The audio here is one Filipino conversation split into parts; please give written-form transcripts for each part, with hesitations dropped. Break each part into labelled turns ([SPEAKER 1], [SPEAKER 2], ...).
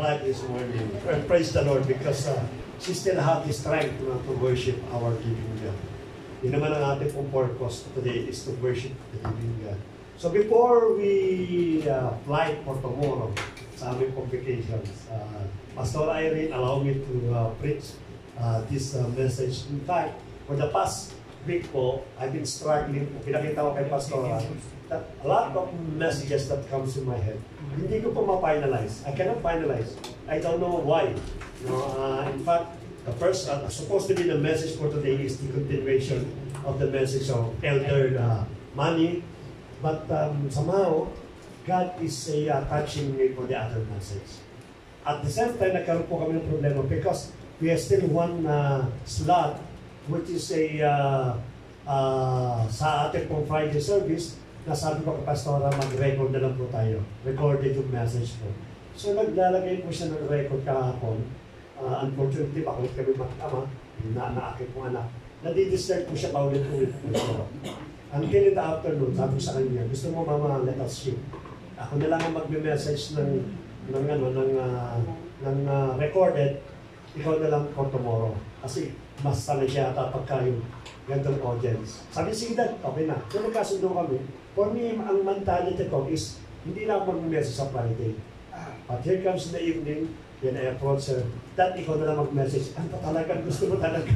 [SPEAKER 1] arrived this morning. Praise the Lord because she still have the strength to worship our living God. Yun naman ang ating pong purpose today is to worship the living God. So before we fly for tomorrow sa aming complications, Pastor Irene allow me to preach this message. In fact, for the past week po, I've been struggling. Pinakita ko kay Pastor that a lot of messages that comes in my head, hindi ko po ma-finalize. I cannot finalize. I don't know why. In fact, the first, supposed to be the message for today is the continuation of the message of Elder Manny. But somehow, God is touching me for the other message. At the same time, nagkaroon po kami ng problema because we have still one slot which is sa ating pong Friday service na sabi ko kay Pastora, mag-record na lang po tayo. Recorded yung message po. So naglalagay po siya ng record kahapon. Unfortunately, bakit kami mag-ama, na-aakit kong anak. Nadidisturb po siya paulit-ulit po. Until in the afternoon, sabi ko sa kanya, gusto mo mama, let us ship. Ako na lang ang mag-message ng recorded, ikaw na lang for tomorrow. Kasi mas sanay siya ata pagka yung gandang audience. Sabi, sige dad, okay na. So nagkasundo kami. For me, ang mentality ko is, hindi lang mag-message sa Friday. But here comes the evening, then I approach her, Dad, ikaw na lang mag-message. Ano talaga, gusto mo talaga.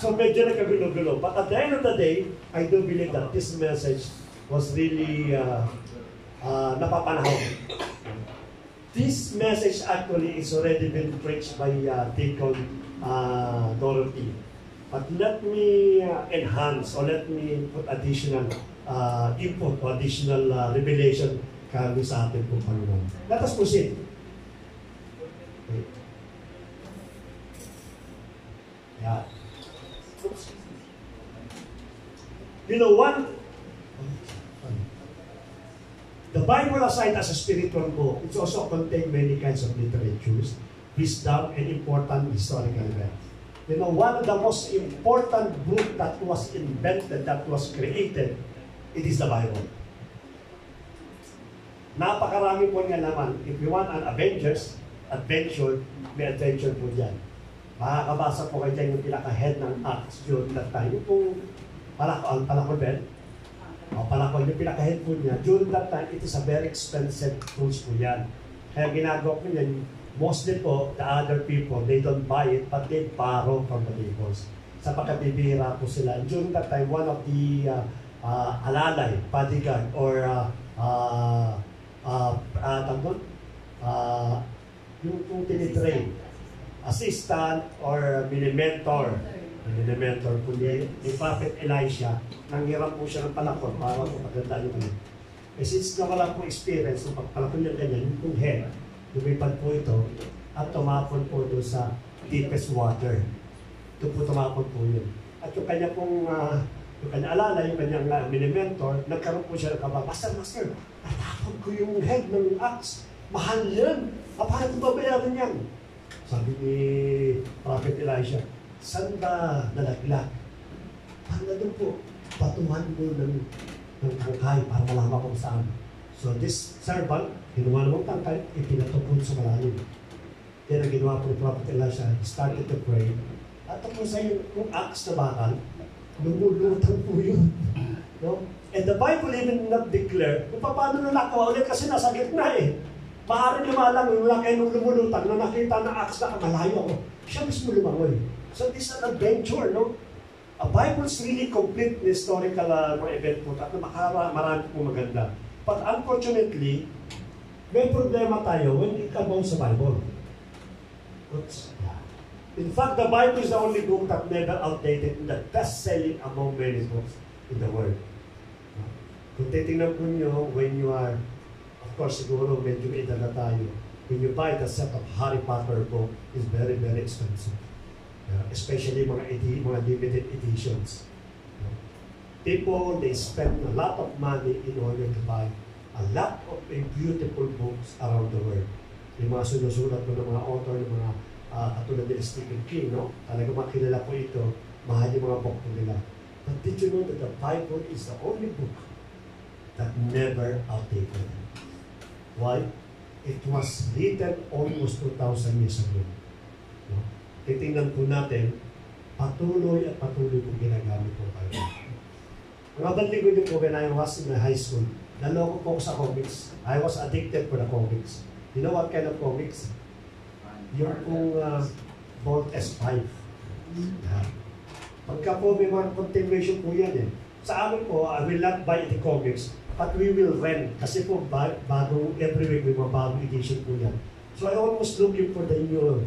[SPEAKER 1] So medyo nagkagulo-gulo. But at the end of the day, I do believe that this message was really napapanahon. This message actually is already been preached by Deacon Dorothy. But let me enhance or let me put additional input or additional revelation kami sa ating pong Panginoon. Let us proceed. Okay. Yeah. You know what? The Bible, aside as a spiritual book, it also contains many kinds of literatures, wisdom, and important historical events. You know, one of the most important book that was invented, that was created, it is the Bible. Napakarami po nga naman. If you want an adventure, may adventure po dyan. Makakabasa po kayo dyan yung pinaka-head ng Acts during that time. Yung pong palakon Ben, palakon yung pinaka-head po niya. During that time, it is a very expensive tools po yan. Kaya ginagawa po yan, mostly po, the other people, they don't buy it, but they borrow from the neighbors. Sa pagkabibira po sila. During that time, one of the alalay, bodyguard, or yung tinitrain, assistant or mini-mentor po ni Prophet Elisha, nanghiram po siya ng palakon para magandaan yung kanya. Eh since nawala po experience ng pagpalakon niya ganyan, yung head, lumipad po ito at tumapon po doon sa deepest water. Ito po tumapon po yun. At yung kanya pong yung kanya alala, yung kanyang mini-mentor, nagkaroon po siya ng kaba, Master, natapon ko yung head ng axe. Mahal yan. Paano babayaran yan? Sabi ni Prophet Elisha, saan ba nalaglag? Paano doon po? Patuhan mo ng tangkay para malaman kung saan. So this servant, ginawa namang tangkay, ipinatupon sa malalim. Kaya ang ginawa po ni Prophet Elisha, he started to pray. At tapos sa yung axe na bakal, lumulutang po yun. No? And the Bible even not declare kung paano na nakawa ulit kasi nasa gitna eh. Maaaring lumalang, wala kayo nung lumulutang na nakita na axe na malayo ako. Siya mismo lumangoy. So this is an adventure, no? A Bible's really complete na historical event po at marami po maganda. But unfortunately, may problema tayo when it comes sa Bible. Oops. In fact, the Bible is the only book that never outdated and the best-selling among many books in the world. Kung titingnan po nyo, when you are, of course, siguro medyo edad na tayo, when you buy the set of Harry Potter book, is very, very expensive. Especially mga limited editions. People, they spend a lot of money in order to buy a lot of beautiful books around the world. Yung mga sinusulat po ng mga author, ng mga katulad nila Stephen King, no? Talagang makilala po ito, mahal yung mga book nila. But did you know that the Bible is the only book that never outdated? Why? It was written almost 2,000 years ago. No? Titingnan po natin, patuloy at patuloy po ginagamit po tayo. Ang abanding ko din po when I was in high school, naloko po ako sa comics. I was addicted for the comics. You know what kind of comics? Yung pong Volt S5. Yeah. Pagka po may mga continuation po yan eh. Sa amin po, I will not buy the comics, but we will rent. Kasi po, bago, every week may mga bagong edition po yan. So I almost looking for the new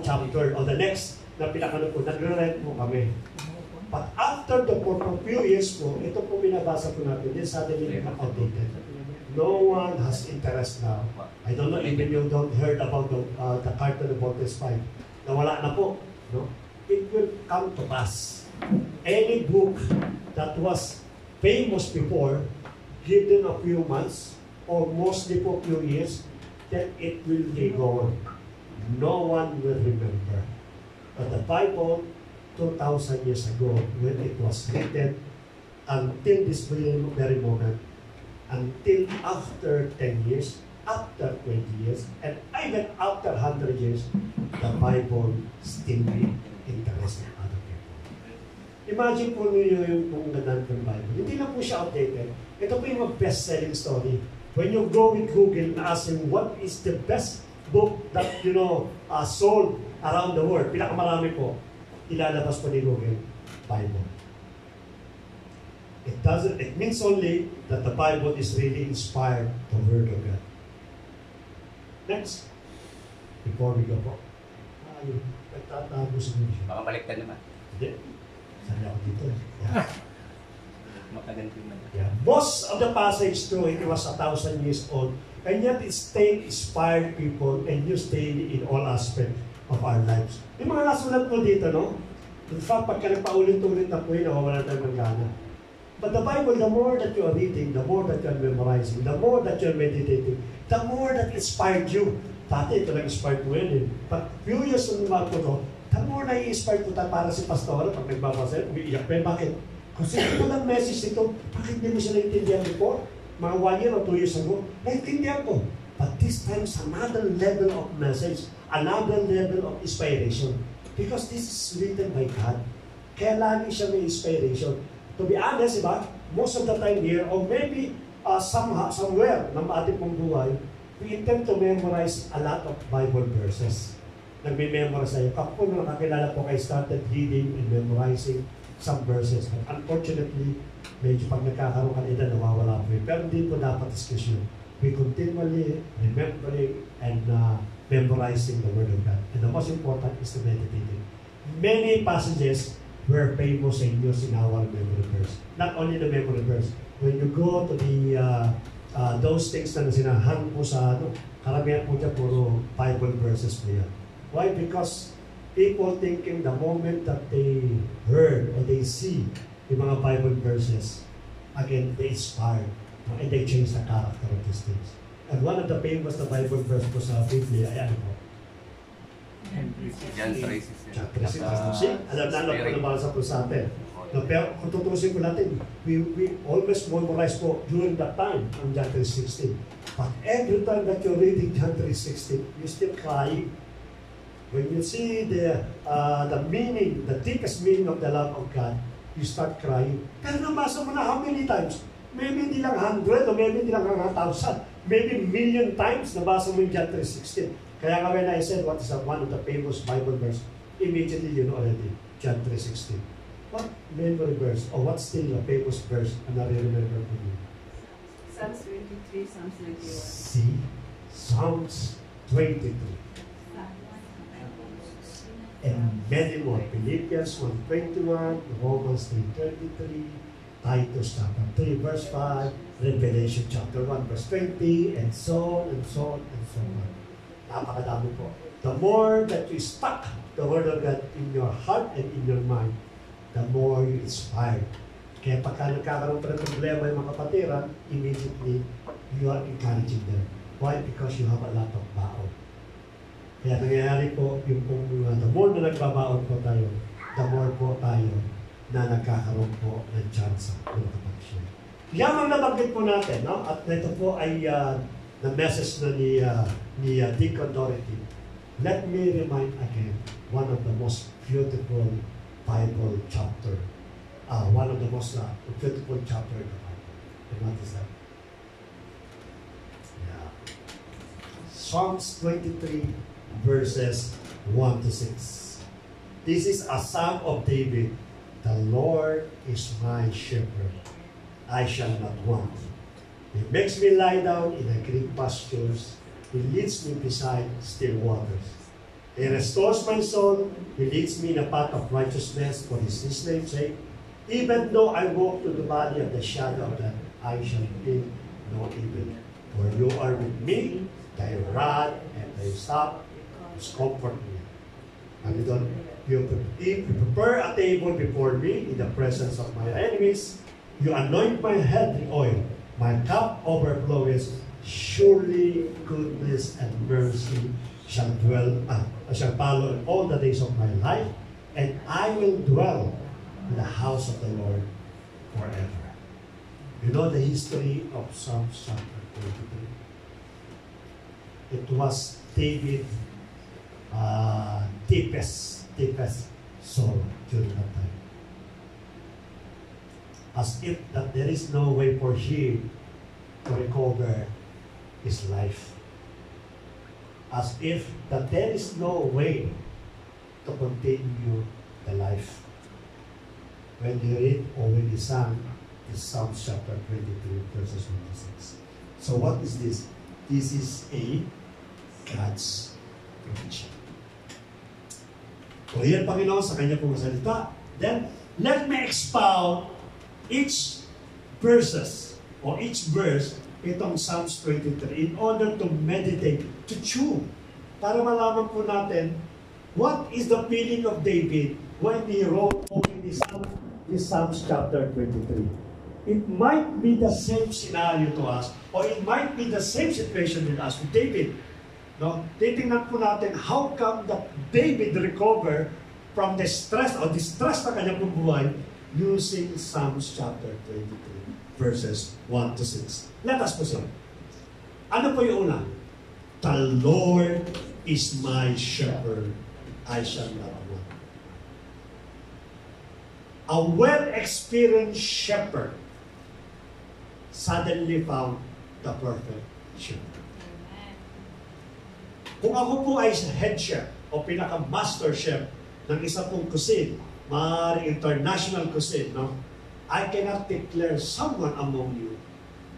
[SPEAKER 1] chapter or the next na pinakano po, nagre-rent po kami. But after for a few years po, ito po binabasa po natin, then suddenly become outdated. No one has interest now. I don't know, even you don't heard about the cartoon about this fight. Nawala na po. No? It will come to pass. Any book that was famous before, give them a few months, or mostly for a few years, then it will be gone. No one will remember. But the Bible, 2,000 years ago, when it was written, until this very moment, until after 10 years, after 20 years, and even after 100 years, the Bible still be interesting other people. Imagine po niyo yung kung ganda ng Bible. Hindi lang po siya outdated. Ito po yung best-selling story. When you go with Google and ask him, what is the best book that, sold around the world? Pinakamarami po, ilalabas po ni Google, Bible. It means only that the Bible is really inspired the Word of God. Next. Before we go po. Nagtatago sa mga siya.
[SPEAKER 2] Baka baliktad naman.
[SPEAKER 1] Hindi. Sali ako dito. Yeah.
[SPEAKER 2] Makaganti naman.
[SPEAKER 1] Yeah. Most of the passage too, it was 1,000 years old. And yet it stayed inspired people and you stay in all aspects of our lives. Yung mga nasulat po dito, no? In fact, pagka nagpaulit-ulit na po yun, nawawala tayo ng gana. But the Bible, the more that you are reading, the more that you are memorizing, the more that you are meditating, the more that inspired you. Dati, ito nag-inspired po yun eh. But few years na po to, the more na i-inspired po tayo para si Pastor, pag nagbabasa, umiiyak pa. Bakit? Kasi ito lang message nito, bakit hindi mo siya naintindihan before? Mga 1 year or 2 years ago, naintindihan ko. But this time, another level of message, another level of inspiration. Because this is written by God. Kaya lagi siya may inspiration. To be honest, diba? Most of the time here, or maybe somewhere na ating pong buhay, we intend to memorize a lot of Bible verses. Nagme-memorize tayo. Kapag po nakakilala po kayo, started reading and memorizing some verses. But unfortunately, medyo pag nagkakaroon ka nila, nawawala po yun. Pero hindi po dapat discussion. We continually remembering and memorizing the Word of God. And the most important is to meditate it. Many passages were famous and used in our memory verse. Not only the memory verse. When you go to the those things na sinahan po sa karamihan po dyan, puro Bible verses po yan. Why? Because people thinking the moment that they heard or they see yung mga Bible verses, again, they inspire and they change the character of these things. And one of the famous na Bible verse po sa Biblia ay ano po?
[SPEAKER 2] John 3:16.
[SPEAKER 1] John 3:16. Alam na po nabasa po sa atin. No, pero kung tutusin ko natin, we always memorize po during that time ang John 3:16. But every time that you're reading John 3:16, you still crying. When you see the meaning, the deepest meaning of the love of God, you start crying. Pero nabasa mo na how many times? Maybe hindi lang 100 o maybe hindi lang 1,000. Maybe million times nabasa mo yung John 3:16. Kaya nga when I said what is one of the famous Bible verse, immediately you know already, John 3:16. What memory verse or what still a famous verse and I remember for you?
[SPEAKER 3] Psalms 23, Psalms 91.
[SPEAKER 1] See? Psalms 23. And many more. Philippians 1:21, Romans 3:33, Titus chapter 3 verse 5, Revelation chapter 1 verse 20, and so on and so on and so on. Napakadami po. The more that you stuck the Word of God in your heart and in your mind, the more you inspire. Kaya pagka nagkakaroon pa ng problema yung mga kapatiran, immediately you are encouraging them. Why? Because you have a lot of baon. Kaya nangyayari po, yung the more na nagbabaon po tayo, the more po tayo na nagkakaroon po ng chance na makapag-share. Yan ang nabanggit po natin, no? At ito po ay the message na ni Deacon Dorothy, let me remind again one of the most beautiful Bible chapter. One of the most beautiful chapter in the Bible. And what is that? Yeah. Psalms 23 verses 1 to 6. This is a psalm of David. The Lord is my shepherd. I shall not want. He makes me lie down in the green pastures. He leads me beside still waters. He restores my soul. He leads me in a path of righteousness for His name's sake. Even though I walk through the valley of the shadow of death, I shall fear no evil. For you are with me, thy rod and thy staff comfort me. And you prepare a table before me in the presence of my enemies. You anoint my head with oil. My cup overflows. Surely goodness and mercy shall follow all the days of my life, and I will dwell in the house of the Lord forever. You know the history of Psalms chapter 23. It was David's deepest sorrow during that time. As if that there is no way for him to recover his life. As if that there is no way to continue the life. When you read or when you sang this Psalms chapter 23 verses 1 to 6. So what is this? This is a God's provision. So yan, Panginoon, sa kanya pong salita. Then, let me expound each verses or each verse itong Psalms 23 in order to meditate, to chew, para malaman po natin what is the feeling of David when he wrote this Psalms chapter 23. It might be the same scenario to us, or it might be the same situation with us, with David. No? Titingnan po natin how come that David recover from the stress or distress na kanyang buhay using Psalms chapter 23 verses 1 to 6. Let us proceed. Ano po yung una? The Lord is my shepherd, I shall not want. A well-experienced shepherd suddenly found the perfect shepherd. Kung ako po ay head chef o pinaka-master chef ng isa pong cuisine, maaaring international cuisine, no? I cannot declare someone among you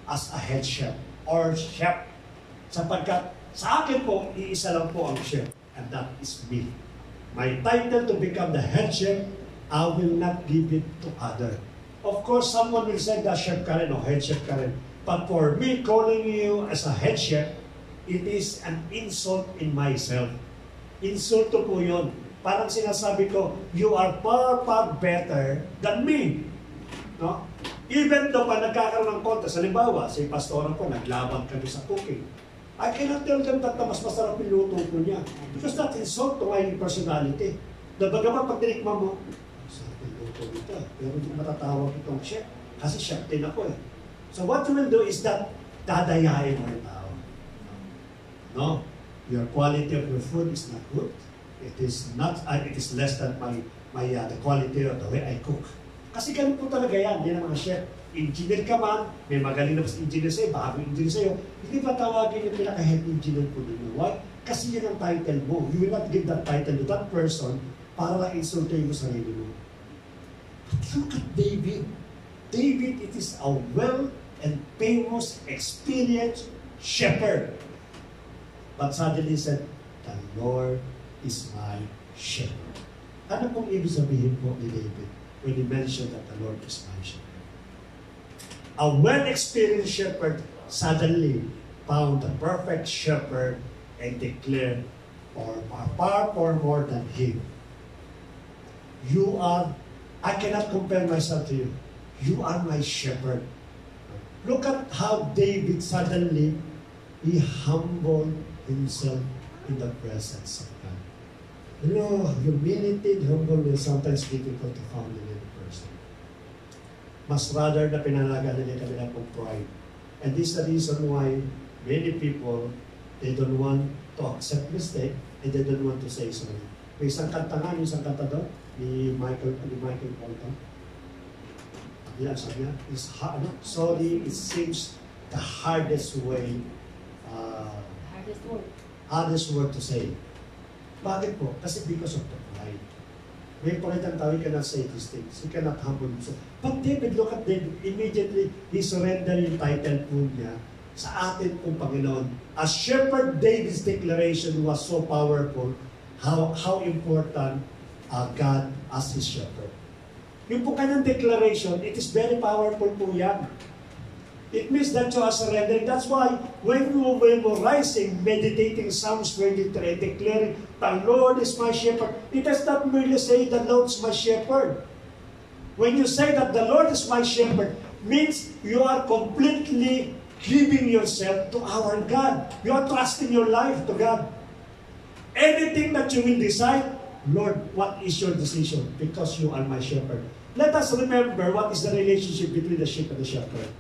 [SPEAKER 1] as a head chef or chef sapagkat sa akin po, iisa lang po ang chef, and that is me. My title to become the head chef, I will not give it to other. Of course, someone will say that chef ka rin o head chef ka rin. But for me, calling you as a head chef, it is an insult in myself. Insulto po yun. Parang sinasabi ko, you are far, far better than me. No? Even though pa nagkakaroon ng contest, halimbawa, si pastoran ko, naglaban kami sa cooking. I cannot tell them that mas masarap yung luto ko niya. Because that insult to my personality. Bagaman pag tinikman mo, masarap yung luto nito. Pero hindi matatawag itong chef. Kasi chef din ako eh. So what you will do is that dadayain mo yung tao. No? Your quality of your food is not good. It is not. It is less than the quality of the way I cook. Kasi ganun po talaga yan. Yan ang mga chef. Engineer ka man, may magaling na mas engineer sa'yo, bagong engineer sa'yo, hindi ba tawagin yung pinaka-head engineer po ninyo? Why? Kasi yan ang title mo. You will not give that title to that person para lang insultuin mo sarili mo. But look at David. David, it is a well and famous, experienced shepherd. But suddenly said, the Lord is my shepherd. Ano pong ibig sabihin po ni David when he mentioned that the Lord is my shepherd? A well-experienced shepherd suddenly found the perfect shepherd and declared, or far more than him. You are, I cannot compare myself to you. You are my shepherd. Look at how David suddenly, he humbled himself in the presence of God. You know, humility and humbleness is sometimes difficult to find in any person. Mas rather na pinanaga nila kanila pong pride. And this is the reason why many people, they don't want to accept mistake and they don't want to say sorry. May isang kanta nga, yung isang kanta doon, ni Michael Bolton. Yeah, sabi niya, sorry, it seems the hardest way, hardest word to say. Bakit po? Kasi because of the pride. May pride ang tao, you cannot say these things. You cannot humble himself. But David, look at David. Immediately, he surrendered yung title po niya sa atin pong Panginoon. As shepherd, David's declaration was so powerful. How important God as his shepherd. Yung po kanyang declaration, it is very powerful po yan. It means that you are surrendering. That's why when we were rising, meditating Psalms 23, declaring, the Lord is my shepherd, it does not merely say the Lord is my shepherd. When you say that the Lord is my shepherd, means you are completely giving yourself to our God. You are trusting your life to God. Anything that you will decide, Lord, what is your decision? Because you are my shepherd. Let us remember what is the relationship between the sheep and the shepherd.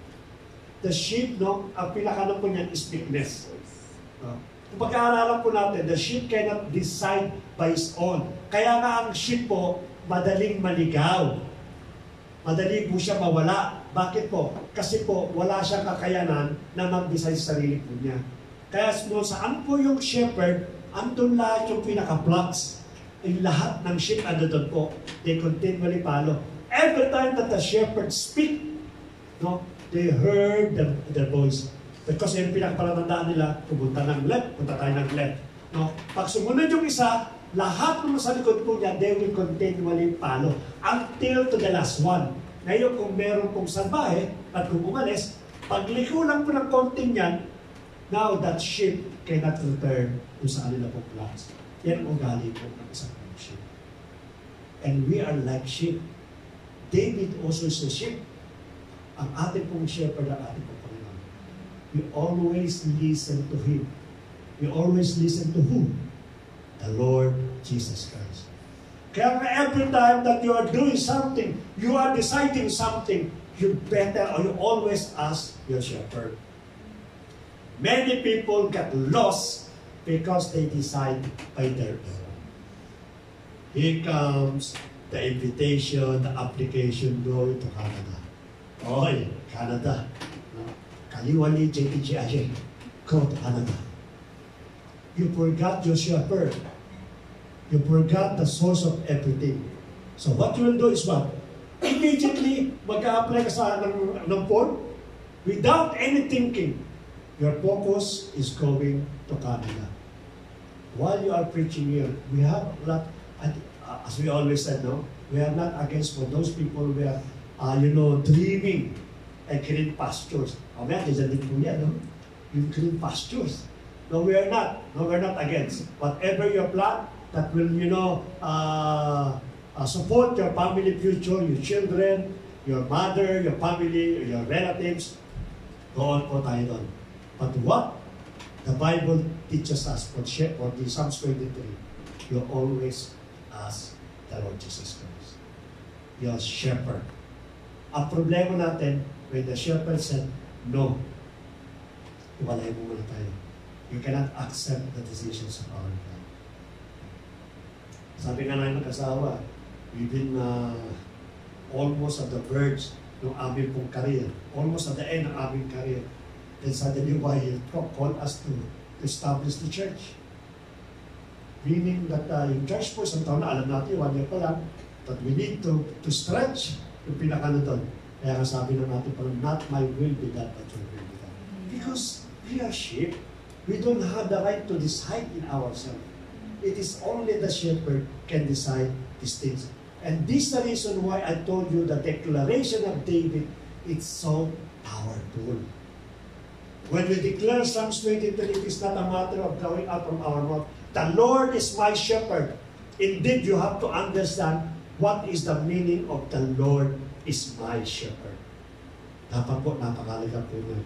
[SPEAKER 1] The sheep, no, ang pinakano po niyan is weakness. Kung pag-aaralan po natin, the sheep cannot decide by his own. Kaya nga ang sheep po, madaling maligaw. Madali po siya mawala. Bakit po? Kasi po, wala siyang kakayanan na mag-decide sa sarili po niya. Kaya saan po yung shepherd, andun lahat yung pinaka-flocks. Yung lahat ng sheep andun po. They continually follow. Every time that the shepherd speak, no, they heard the voice. Because yung pinakapalatandaan nila, pupunta ng left, punta tayo ng left. No? Pag sumunod yung isa, lahat ng sa likod po niya, they will continually follow until to the last one. Ngayon, kung meron pong salbahe at kung umalis, pagliko lang po ng konting yan, now that sheep cannot return kung saan nila pong plans. Yan ang ugali po ng isang sheep. And we are like sheep. David also is a sheep. Ang ating pong shepherd ang ating pong Panginoon. We always listen to Him. We always listen to who? The Lord Jesus Christ. Kaya every time that you are doing something, you are deciding something, you better or you always ask your shepherd. Many people get lost because they decide by their own. Here comes the invitation, the application, go to Canada. Oy, Canada. Kaliwali, JTGI. Go to Canada. You forgot your shepherd. You forgot the source of everything. So what you will do is what? Immediately, mag-a-apply ka sa ng form without any thinking. Your focus is going to Canada. While you are preaching here, we have a lot, as we always said, no? We are not against for those people who are, dreaming and green pastures. Mamaya, dyan din po yan, no? Yung green pastures. No, we are not. No, we're not against. Whatever your plan that will, support your family future, your children, your mother, your family, your relatives, go on po tayo doon. But what the Bible teaches us for the Psalms 23, you always ask the Lord Jesus Christ, your shepherd. Ang problema natin, when the shepherd said, no, iwalay mo muna tayo. You cannot accept the decisions of our God. Sabi nga namin mag-asawa, we've been almost at the verge ng aming pong career. Almost at the end ng aming career. Then suddenly, why He called us to establish the church? Meaning that yung church po, isang taon na, alam natin, 1 year pa lang, but we need to stretch yung pinakano doon. Kaya nga sabi ng natin parang, not my will be done, but your will be done. Because we are sheep. We don't have the right to decide in ourselves. It is only the shepherd can decide these things. And this is the reason why I told you the declaration of David, it's so powerful. When we declare Psalms 23, it is not a matter of going out from our mouth. The Lord is my shepherd. Indeed, you have to understand what is the meaning of the Lord is my shepherd. Dapat po, napakalaga po nun.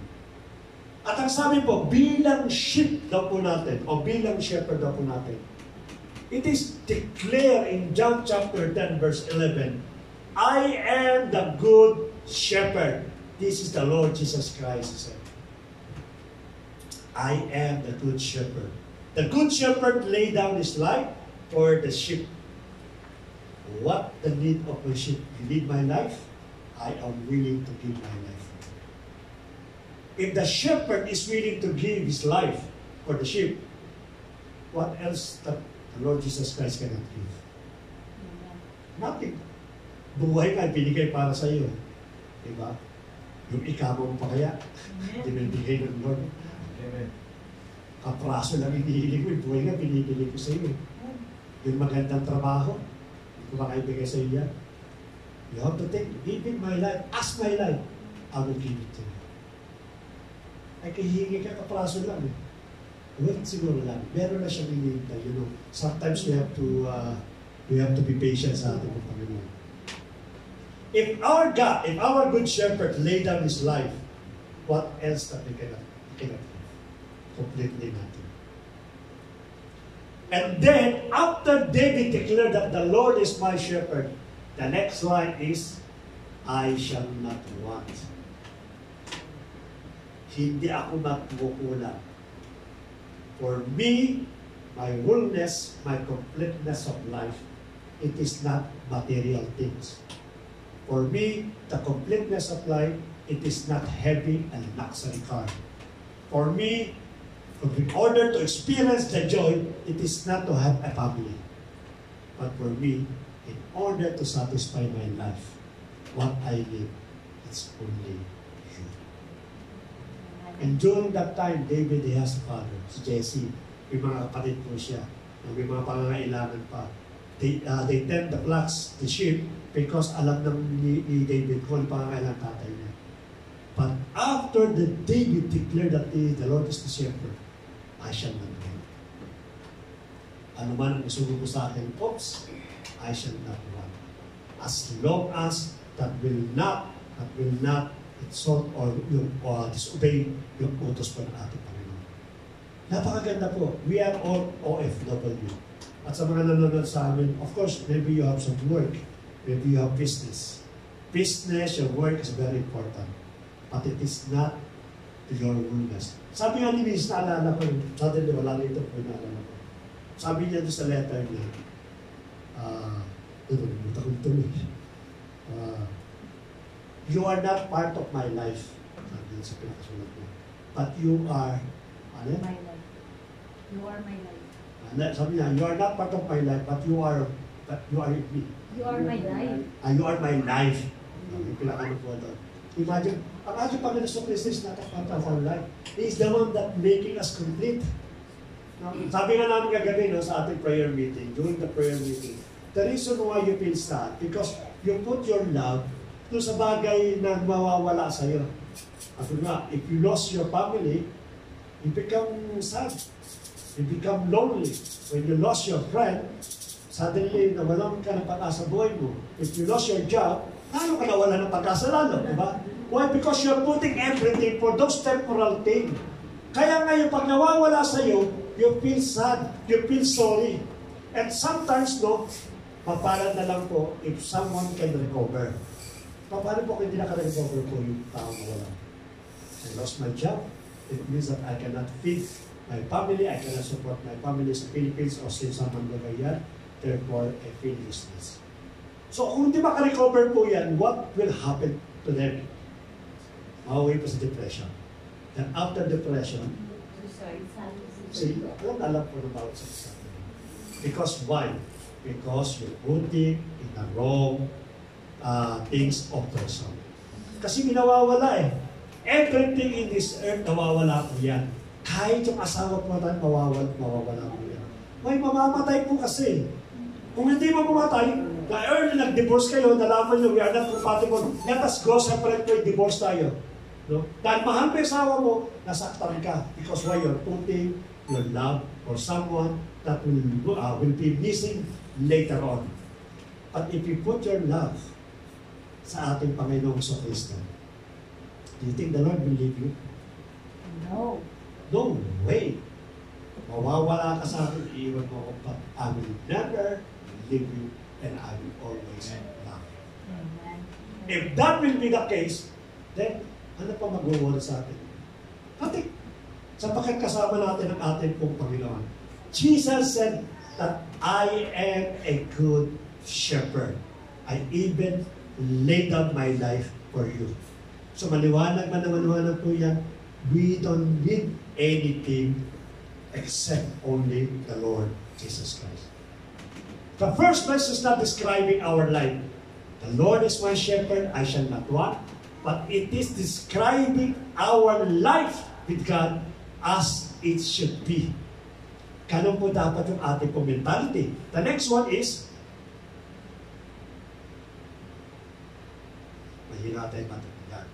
[SPEAKER 1] At ang sabi po, bilang sheep daw po natin, o bilang shepherd daw po natin, it is declared in John chapter 10, verse 11, I am the good shepherd. This is the Lord Jesus Christ, he said. I am the good shepherd. The good shepherd laid down his life for the sheep. What the need of my sheep? You need my life? I am willing to give my life. If the shepherd is willing to give his life for the sheep, what else that the Lord Jesus Christ cannot give? Nothing. Buhay nga, binigay para sa iyo. Diba? Yung ikamo mo pa kaya, binibigay ng Lord.
[SPEAKER 4] Amen.
[SPEAKER 1] Kapraso lang hinihiling mo, yung buhay nga, binibigay ko sa iyo. Yung magandang trabaho, hindi ko makaibigay sa iyo yan. You have to take, even my life, as my life, I will give it to you. Ay kahihingi ka, kapraso lang eh. Well, siguro lang. Meron na siyang hinihintay, you know. Sometimes we have to be patient sa ating Panginoon. If our God, if our good shepherd laid down his life, what else that we cannot give? Completely nothing. And then, after David declared that the Lord is my shepherd, the next line is, I shall not want. Hindi ako magkukulang. For me, my wholeness, my completeness of life, it is not material things. For me, the completeness of life, it is not heavy and luxury car. For me, in order to experience the joy, it is not to have a family. But for me, in order to satisfy my life, what I live, it's only you. And during that time, David, he has a father, si Jesse. May mga kapatid po siya. May mga pangangailangan pa. They tend the flocks, the sheep, because alam ni David kung ano pangangailangan tatay niya. But after the David declared that the Lord is the shepherd, I shall not want. Ano man ang isugo ko sa akin, oops, I shall not want. As long as that will not insult or disobey yung utos po ng ating Panginoon. Napakaganda po. We are all OFW. At sa mga nanonood sa amin, of course, maybe you have some work. Maybe you have business. Business, your work is very important. But it is not your wholeness. Sabi nga ni Miss, naalala ko, suddenly wala na ito po naalala ko. Sabi niya doon sa letter niya, nalimutan ko ito you are not part of my life. Sabi niya sa pinakasulat niya. But you are, ano yan?
[SPEAKER 5] My life. You are my life.
[SPEAKER 1] Sabi niya, you are not part of my life, but you are with me.
[SPEAKER 5] You are my life.
[SPEAKER 1] You are my life. Yung pinakano po doon. Imagine, ang ating Panginoon sa Kristo is not a part of our life. He is the one that making us complete. Sabi nga namin kagabi sa ating prayer meeting, during the prayer meeting, the reason why you feel sad, because you put your love doon sa bagay na mawawala sa iyo. At nga, if you lost your family, you become sad. You become lonely. When you lost your friend, suddenly nawalan ka ng pag-asa buhay mo. If you lost your job, lalo ka nawalan ng pag-asa lalo, di ba? Why? Because you're putting everything for those temporal things. Kaya ngayon, pag nawawala sa iyo, you feel sad, you feel sorry. And sometimes, mapalad na lang po if someone can recover. Paano po kung hindi naka-recover po yung tao na wala? I lost my job. It means that I cannot feed my family, I cannot support my family sa Philippines or sa someone na yan. Therefore, I feel useless. So kung hindi maka-recover po yan, what will happen to them? Mauwi po sa depression. Then after depression, alam po na bawat sa because why? Because you're putting in the wrong things of person. Kasi nawawala eh. Everything in this earth, nawawala po yan. Kahit yung asawa po natin, mawawala po yan. May mamamatay po kasi. Kung hindi mamamatay, na early nag-divorce kayo, nalaman nyo, we are not compatible. Let us go separate way, divorce tayo. No? Dahil mahal mo yung asawa mo, nasaktan ka. Because why? You're putting your love for someone that will be missing later on. But if you put your love sa ating Panginoong Kristo, do you think the Lord will leave you?
[SPEAKER 5] No.
[SPEAKER 1] No way. Mawawala ka sa akin, iiwan mo ako, but I will never leave you and I will always love you.
[SPEAKER 5] Amen.
[SPEAKER 1] If that will be the case, then ano pa mag-uwala sa atin? Pati, sapagkat kasama natin ang ating pong Panginoon. Jesus said that I am a good shepherd. I even laid down my life for you. So maliwanag po yan. We don't need anything except only the Lord Jesus Christ. The first verse is not describing our life. The Lord is my shepherd, I shall not want. But it is describing our life with God as it should be. Ganun po dapat yung ating po mentality. The next one is, mahina tayo matutulad.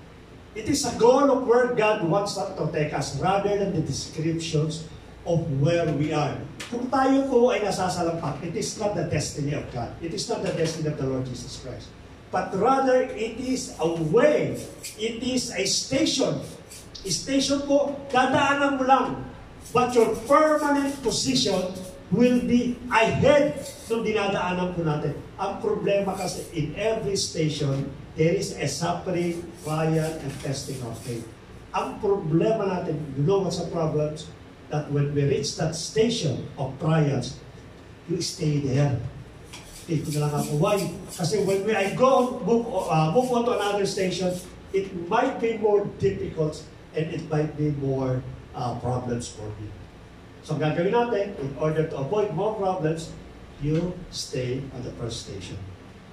[SPEAKER 1] It is a goal of where God wants us to take us rather than the descriptions of where we are. Kung tayo po ay nasasalampak, it is not the destiny of God. It is not the destiny of the Lord Jesus Christ. But rather, it is a way. It is a station. Station po, dadaanan mo lang. But your permanent position will be ahead ng dinadaanan po natin. Ang problema kasi, in every station, there is a suffering, trial, and testing of faith. Ang problema natin, you know what's the problem? That when we reach that station of trials, you stay there. Take na lang ako. Why? Kasi when I move on to another station, it might be more difficult and it might be more problems for me. So, ang gagawin natin, in order to avoid more problems, you stay on the first station.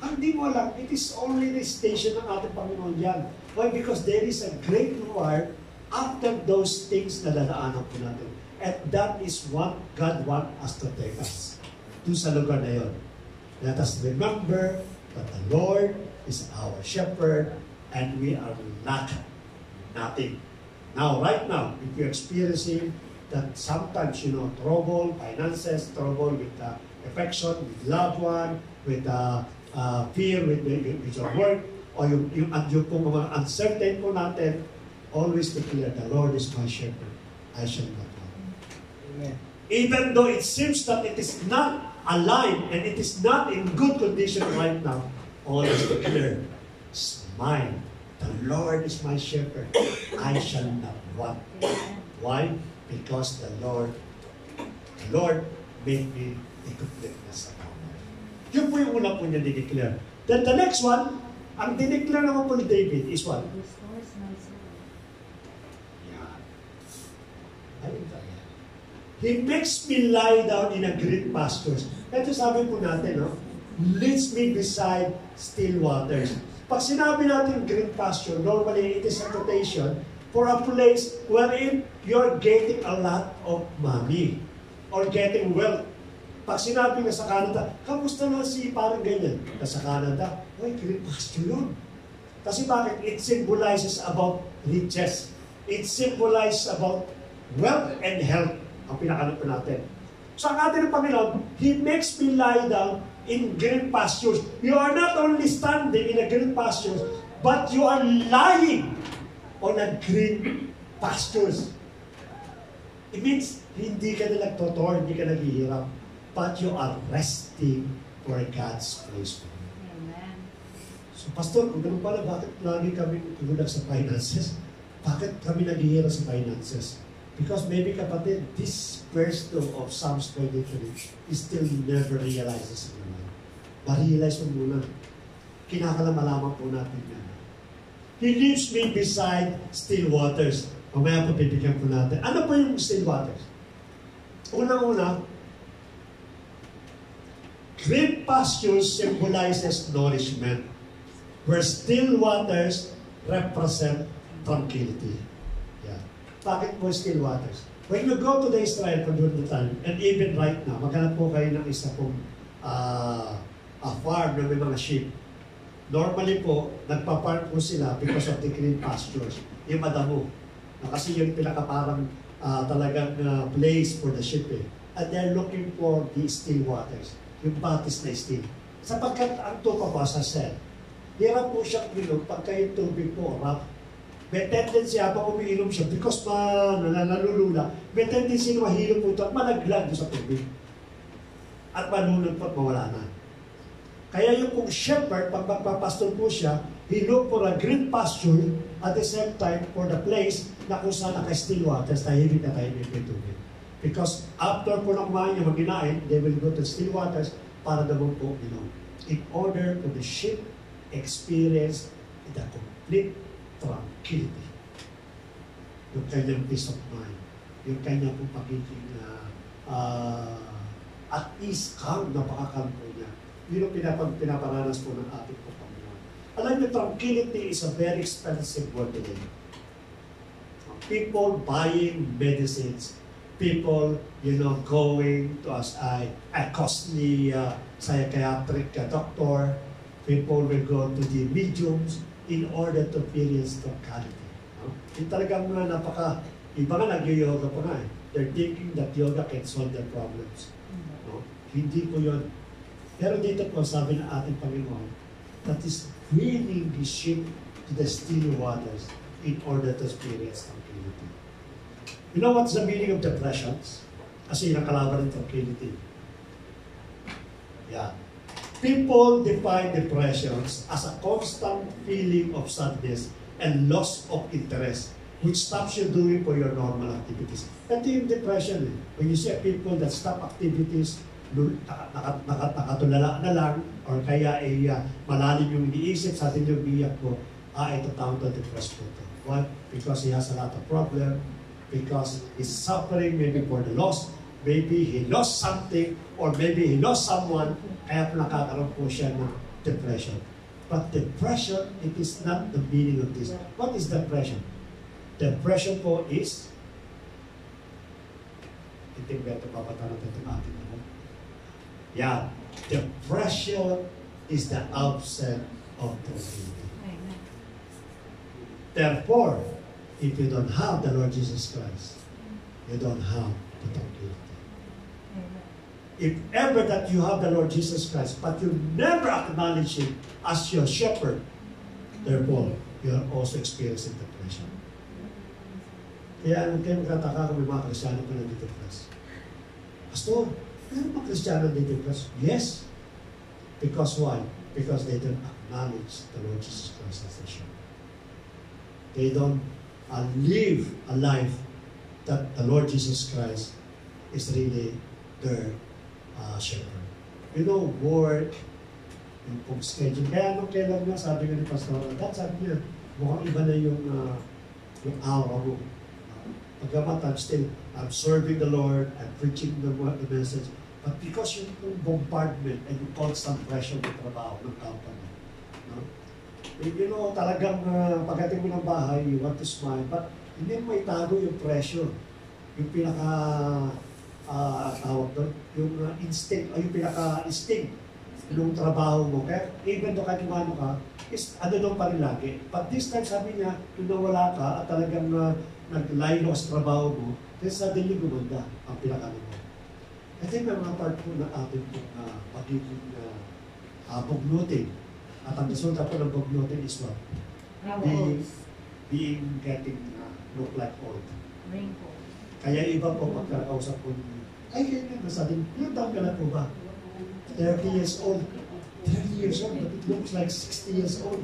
[SPEAKER 1] Ang di mo alam, it is only the station ng ating Panginoon yan. Why? Because there is a great reward after those things na dadaanan po natin. And that is what God wants us to take us to sa lugar na yun. Let us remember that the Lord is our shepherd and we are nothing. Now, right now, if you're experiencing that sometimes, trouble, finances, trouble with affection, with loved one, with fear, with your work, or yung pong mga uncertain po natin, always declare, the Lord is my shepherd, I shall not want. Amen. Even though it seems that it is not aligned and it is not in good condition right now, always declare, smile. The Lord is my shepherd. I shall not want. Why? Because the Lord made me a completeness of our life. Yun po yung una po niya dineclare. Then the next one, ang dineclare naman po ni David is what? He makes me lie down in a green pastures. Ito sabi po natin, leads me beside still waters. Pag sinabi natin green pasture, normally it is a quotation for a place wherein you're getting a lot of money or getting wealth. Pag sinabi nga sa Canada, kamusta na si parang ganyan? Sa Canada, green pasture yun. Kasi bakit? It symbolizes about riches. It symbolizes about wealth and health. Ang pinakaano po natin. So ang ating Panginoon, He makes me lie down in green pastures. You are not only standing in a green pastures, but you are lying on a green pastures. It means, hindi ka na nagtotor, hindi ka naghihirap, but you are resting for God's place for you.
[SPEAKER 5] Amen.
[SPEAKER 1] So, Pastor, kung ganun pala, bakit lagi kami tumulag sa finances? Bakit kami naghihirap sa finances? Because maybe, kapatid, this verse 2 of Psalms 23 is still never realizes in your life. Ma-realize mo muna. Kinakalang malaman po natin yan. He leaves me beside still waters. Mamaya po bibigyan po natin. Ano po yung still waters? Unang-una, green pastures symbolizes nourishment, where still waters represent tranquility. Yeah. Bakit po still waters? When you go to the Israel from during the time, and even right now, maghanap po kayo ng isa pong a farm na may mga sheep. Normally po, nagpa-farm po sila because of the green pastures. Yung madamo. Kasi yung pinakaparang talagang place for the sheep eh. And they're looking for the still waters. Yung batis na still. Sapagkat ang tupa po sa cell, hirap po siyang bilog pagka yung tubig po rough. May tendency habang umiinom siya because nalulula, may tendency na mahilo po ito at malaglag sa tubig. At malunod po at mawala na. Kaya yung pong shepherd, pag magpapastol po siya, He looked for a green pasture at the same time for the place na kung saan naka-still waters, tahimik na tahimik may tubig. Because after po ng kumain yung maginain, they will go to still waters para naman po, in order for the sheep experience the complete tranquility. Yung kanyang peace of mind. Yung kanyang po pagiging at ease, calm, napaka-calm po niya. Yun ang pinaparanas po ng ating po Panginoon. Alam niyo, tranquility is a very expensive word today. People buying medicines, people, going to a costly psychiatric doctor, people will go to the mediums in order to experience tranquility. Yung talagang iba nga nag-yoga pa nga eh. They're thinking that yoga can solve their problems. Hindi po yun. Pero dito po, sabi ng ating Panginoon, that is bringing the sheep to the still waters in order to experience tranquility. You know what's the meaning of depressions? Kasi yung kalaban ng tranquility. Yeah. People define depressions as a constant feeling of sadness and loss of interest, which stops you doing for your normal activities. Ito yung depression. When you see people that stop activities, nakatulala na lang, or kaya malalim yung iniisip sa atin yung biyak mo, ito tawag na depressed po ito. Why? Because he has a lot of problem, because he's suffering maybe for the loss, maybe he lost something, or maybe he lost someone, kaya po nakakaroon po siya ng depression. But depression, it is not the meaning of this. What is depression? Depression po is, itigbe ito, papatara natin itong ating ako. Yeah, depression is the absence of tranquility. Therefore, if you don't have the Lord Jesus Christ, you don't have the tranquility. If ever that you have the Lord Jesus Christ, but you never acknowledge Him as your shepherd, therefore, you are also experiencing depression. Kaya kayo magkataka kung may mga Kristyano pa nandito-depress. Pastor, meron mga Kristyano nandito-depress? Yes. Because why? Because they don't acknowledge the Lord Jesus Christ as their shepherd. They don't live a life that the Lord Jesus Christ is really their shepherd. Work, yung pong schedule. Kaya nung kailan nga, sabi nga ni Pastor, sabi niya, mukhang iba na yung aura mo. Pagkamat, I'm serving the Lord, I'm preaching the message, but because yung bombardment and yung constant pressure ng trabaho ng company, talagang pagdating mo ng bahay, you want to smile, but hindi mo itago yung pressure. Yung tawag doon, yung instinct, yung pinaka-instinct ng trabaho mo. Kaya even though kahit umano ka, is doon pa rin lagi. But this time, sabi niya, kung nawala ka at talagang nag-line sa trabaho mo, then suddenly gumanda ang pinaka-ano mo. Ito yung mga part po na ating pagiging bugnutin. At ang resulta po ng bugnutin is what? Getting look like old. Kaya iba po pagkakausap po ninyo. Ay, ganyan, nasabi, ilang taon ka na po ba? 30 years old. 30 years old, but it looks like 60 years old.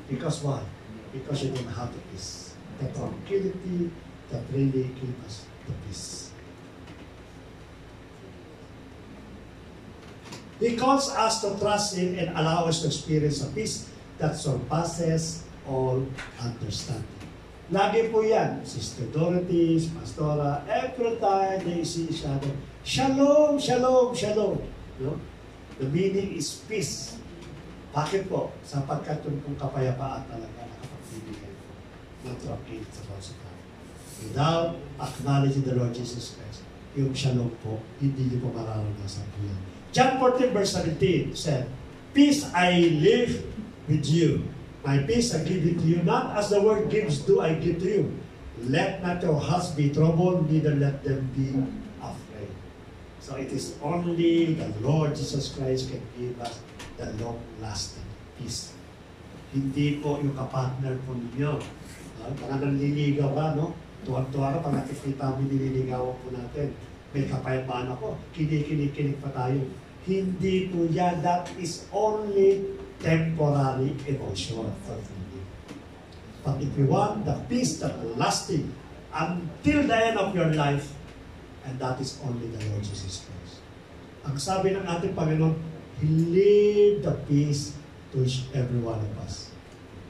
[SPEAKER 1] Because why? Because you don't have the peace. The tranquility that really gives us the peace. He calls us to trust Him and allow us to experience a peace that surpasses all understanding. Lagi po yan, Sister Dorothy, Pastora, every time they see each other, Shalom, Shalom, Shalom. The meaning is peace. Bakit po? Sapagkat yung kapayapaan talaga nakapagbibigay po ng tranquility sa bawat tao. Without acknowledging the Lord Jesus Christ, yung Shalom po, hindi niyo po mararanasan po yan. John 14 verse 17 said, Peace I live with you. My peace I give it to you. Not as the world gives do I give to you. Let not your hearts be troubled, neither let them be afraid. So it is only the Lord Jesus Christ can give us the long-lasting peace. Hindi po yung kapartner po ninyo. Parang nanliligaw ka, no? Tuwag-tuwa ka, pag nakikita mo nililigawan po natin. May kapayapaan ako, kinikinig pa tayo. Hindi po yan. That is only temporary emotion for feeling. But if you want the peace that lasting until the end of your life, and that is only the Lord Jesus Christ. Ang sabi ng ating Panginoon, He leave the peace to every one of us.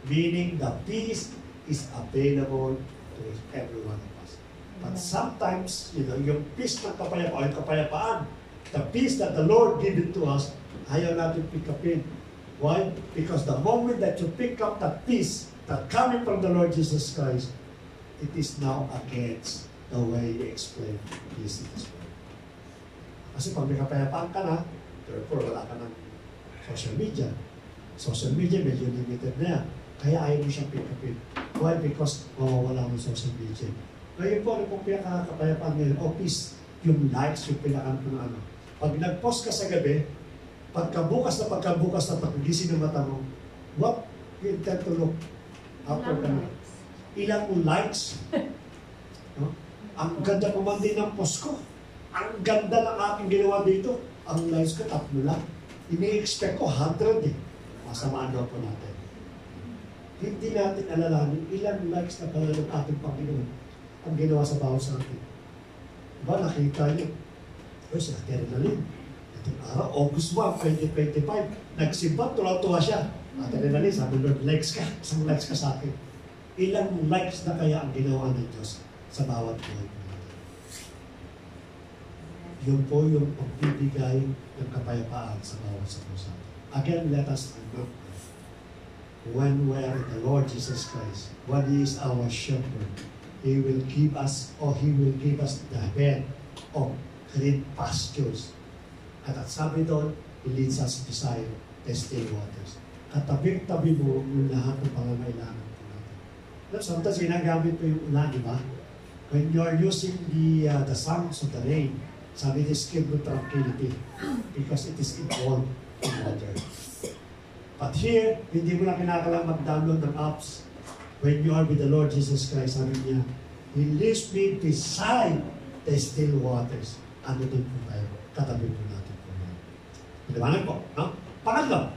[SPEAKER 1] Meaning the peace is available to every one of us. But sometimes, yung peace ng kapayapaan, yung kapayapaan, the peace that the Lord given to us, ayaw natin pick upin. Why? Because the moment that you pick up that peace that coming from the Lord Jesus Christ, it is now against the way He explained peace in His word. Kasi pag may kapayapaan ka na, therefore wala ka ng social media. Social media, medyo limited na yan. Kaya ayaw mo siyang pick upin. Why? Because mawawala mo social media. Ngayon po, ano pong pinakakapayapaan ngayon? O peace, yung likes, yung pinakan po na ano. Pag nag-post ka sa gabi, pagkabukas na pagkagising ng mata mo, what you intend to look after ka na? Ilang likes? No? Ang ganda po man din ng post ko. Ang ganda ng aking ginawa dito. Ang likes ko, 3 lang. Ini-expect ko 100 eh. Masamaan daw po natin. Hindi natin alalahanin ilang likes na pala ng ating Panginoon ang ginawa sa bawat sa atin. Diba, nakita niyo? Si Ate Renalyn. Itong araw, August 1, 2025, nagsimba, tuwa-tuwa siya. Ate Renalyn, sabi Lord, likes ka. Isang likes ka sa akin. Ilang likes na kaya ang ginawa ng Diyos sa bawat buhay natin. Yun po yung pagbibigay ng kapayapaan sa bawat sa puso. Again, let us remember, when we are in the Lord Jesus Christ, when He is our shepherd, He will give us the bed of green pastures. At sabi doon, He leads us beside the still waters. Katabi-tabi mo yung lahat ng pangangailangan po natin. Sometimes ginagamit po yung ulan, di ba? When you are using the sounds of the rain, sabi it is give you tranquility because it is involved in water. But here, hindi mo na kinakailangan mag-download ng apps. When you are with the Lord Jesus Christ, sabi niya, He leads me beside the still waters. Ano doon po tayo? Katabi po natin po. Paliwanag po. No? Pangatlo,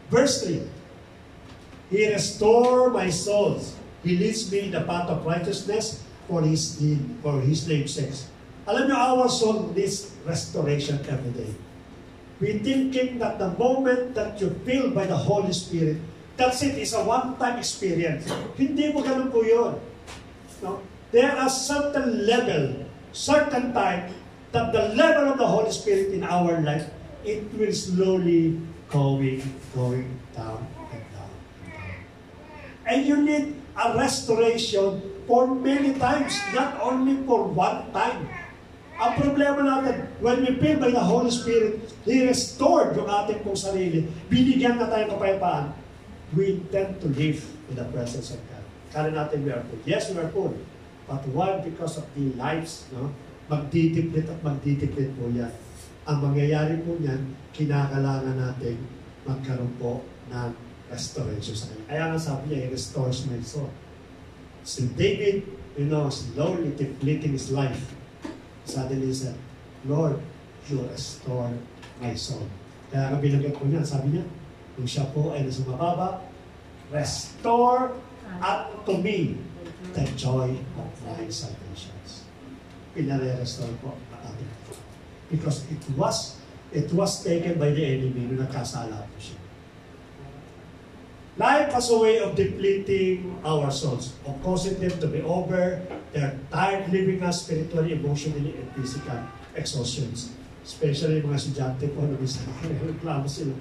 [SPEAKER 1] verse 3. He restore my souls. He leads me in the path of righteousness for His name's sake. Alam niyo, our soul needs restoration every day. We thinking that the moment that you're filled by the Holy Spirit, that's it, it's a one-time experience. Hindi mo ganun po yun. No? There are certain level, certain time, that the level of the Holy Spirit in our life, it will slowly going down and down. And you need a restoration for many times, not only for one time. Ang problema natin, when we feel by the Holy Spirit, He restored yung ating pong sarili, binigyan na tayo kapayapaan, we tend to live in the presence of God. Kala natin we are full. Yes, we are full. But why? Because of the lives, no? Magdidiplit po yan. Ang mangyayari po niyan, kinakailangan natin magkaroon po ng restoration sa kanya. Kaya nga sabi niya, He restores my soul. So David, slowly depleting his life. Suddenly he said, Lord, You restore my soul. Kaya nga binagyan ko niya, sabi niya, kung siya po ay nasa mababa, restore unto me the joy of my salvations. Pinare-restore po ang ating po. Because it was taken by the enemy nung nagkasala po siya. Life has a way of depleting our souls, of causing them to be over. They're tired living us spiritually, emotionally, and physical exhaustions. Especially mga estudyante po, nagreklamo sila.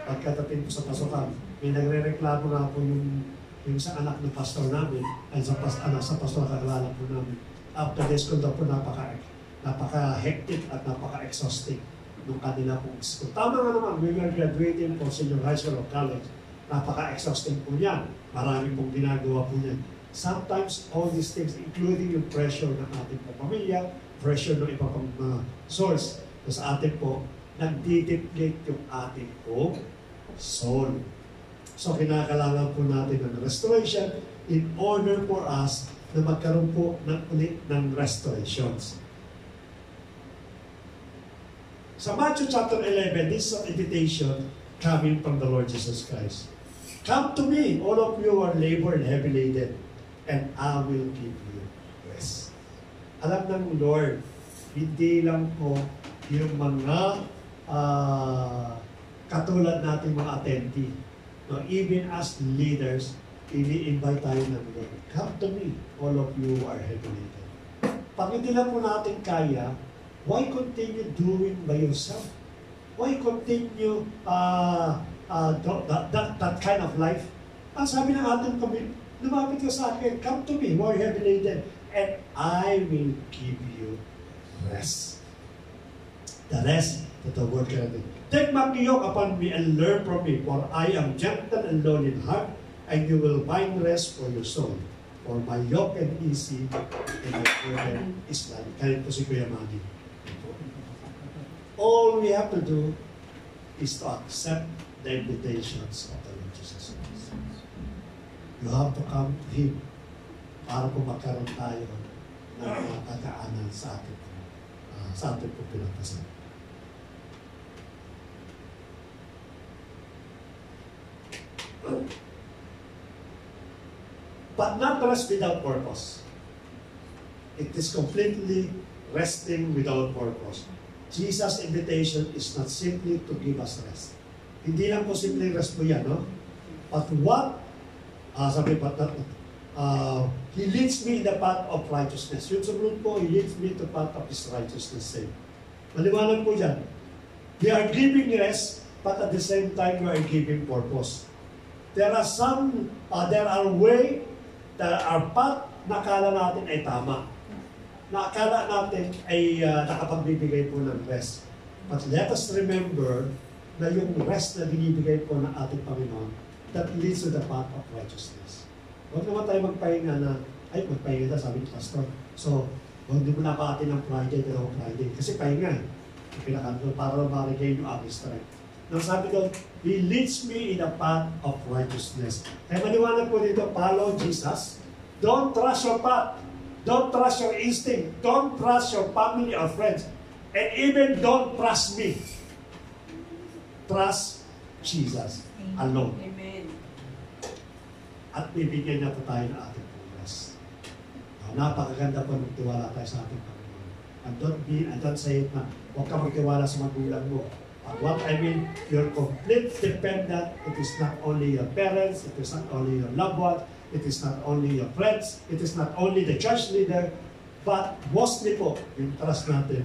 [SPEAKER 1] Pagkatating po sa pasukan, may nagre-reklamo nga po yung sa anak ng pastor namin, ay sa pastor kakalala po namin. After this school daw po, napaka-hectic at napaka-exhausting nung kanila pong school. Tama nga naman, we were graduating for senior high school or college. Napaka-exhausting po niyan. Marami pong ginagawa po niyan. Sometimes, all these things, including yung pressure ng ating pamilya, pressure ng iba pang source, sa atin po, nagdi-deplete yung ating po soul. So, kinakailangan po natin ng restoration in order for us na magkaroon po ng ulit ng restorations. Sa Matthew chapter 11, this is an invitation coming from the Lord Jesus Christ. Come to me, all of you who are labor and heavy laden, and I will give you rest. Alam ng Lord, hindi lang po yung mga katulad nating mga attendee. No, even as leaders, ini-invite tayo ng Lord. Come to me, all of you who are heavy laden. Pag hindi lang po natin kaya, why continue doing by yourself? Why continue that kind of life? Ang sabi ng ating kami, lumapit ka sa akin, come to me, more heavy laden, and I will give you rest. The rest that the word cannot do. Take my yoke upon me and learn from me, for I am gentle and lowly in heart, and you will find rest for your soul. For my yoke and easy, and my burden is light. Kaya po si Kuya Manny. All we have to do is to accept the invitations of the Lord Jesus Christ. You have to come to Him para po magkaroon tayo ng mga kakaanan sa ating po pinagpasan. But not rest without purpose. It is completely resting without purpose. Jesus' invitation is not simply to give us rest. Hindi lang po simple rest po yan, no? But what, He leads me in the path of righteousness. Yung sumunod po, He leads me to the path of His righteousness sake. Maliwanag po yan. We are giving rest, but at the same time, we are giving purpose. There are path na akala natin ay tama. Na akala natin ay nakapagbibigay po ng rest. But let us remember na yung rest na binibigay po ng ating Panginoon that leads to the path of righteousness. Huwag naman tayo magpahinga na, magpahinga na, sabi ni Pastor. So, huwag din mo na pa atin ng Friday, dalawang Friday. Kasi pahinga, pinakanto para ma-regain yung ating strength. Nang sabi doon, He leads me in the path of righteousness. Kaya maliwanag po dito, follow Jesus. Don't trust your path. Don't trust your instinct. Don't trust your family or friends. And even don't trust me. Trust Jesus alone.
[SPEAKER 3] Amen.
[SPEAKER 1] At bibigyan niya po tayo ng ating pulas. Napakaganda po magtiwala tayo sa ating Panginoon. And don't say it na, huwag ka magtiwala sa magulang mo. What I mean, you're complete dependent. It is not only your parents, it is not only your loved one, it is not only your friends, it is not only the church leader, but mostly po, yung trust natin,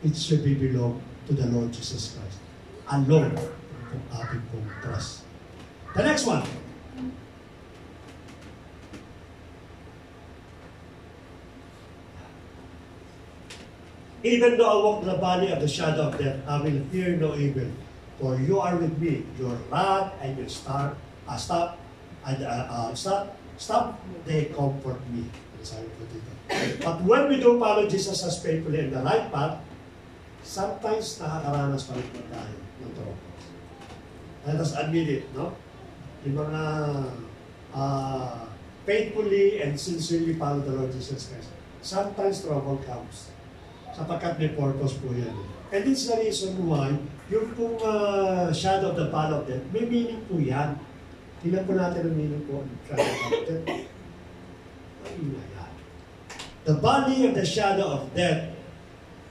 [SPEAKER 1] it should be belong to the Lord Jesus Christ. Alone ang ating pong trust. The next one. Even though I walk in the valley of the shadow of death, I will fear no evil. For you are with me. Your rod and your staff, they comfort me. But when we do follow Jesus as faithfully in the right path, sometimes nakakaranas pa rin tayo ng troubles. Let us admit it, no? Yung mga faithfully and sincerely follow the Lord Jesus Christ. Sometimes trouble comes. Sapagkat may purpose po yan. And this is the reason why yung pong shadow of the valley of death, may meaning po yan. Tingnan po natin ang meaning po ng shadow of death. The valley of the shadow of death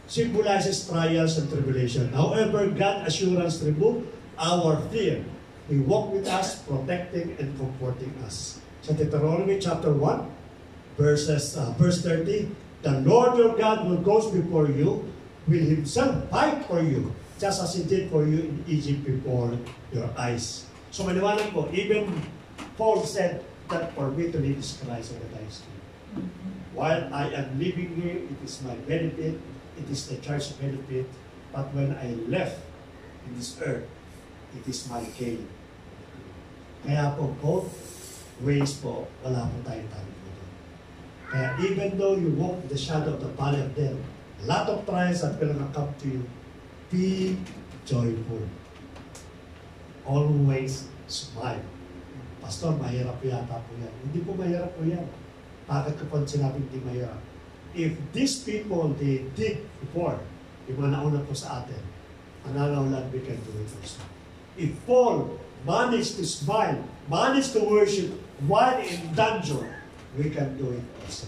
[SPEAKER 1] symbolizes trials and tribulation. However, God's assurance removes our fear. He walks with us, protecting and comforting us. Sa Deuteronomy chapter 1, verse 30, the Lord your God will go before you, will Himself fight for you, just as He did for you in Egypt before your eyes. So maliwanag po, even Paul said that for me to live is Christ and die is gain. While I am living here, it is my benefit, it is the church's benefit, but when I left in this earth, it is my gain. Kaya po, both ways po, wala po tayong tayo. Kaya even though you walk in the shadow of the valley of death, a lot of trials that will come to you, be joyful. Always smile. Pastor, mahirap po yata po yan. Hindi po mahirap po yan. Bakit ko po sinabing hindi mahirap? If these people, they did before, yung mga nauna po sa atin, mananaw lang we can do it also. If Paul managed to smile, managed to worship while in dungeon, we can do it also.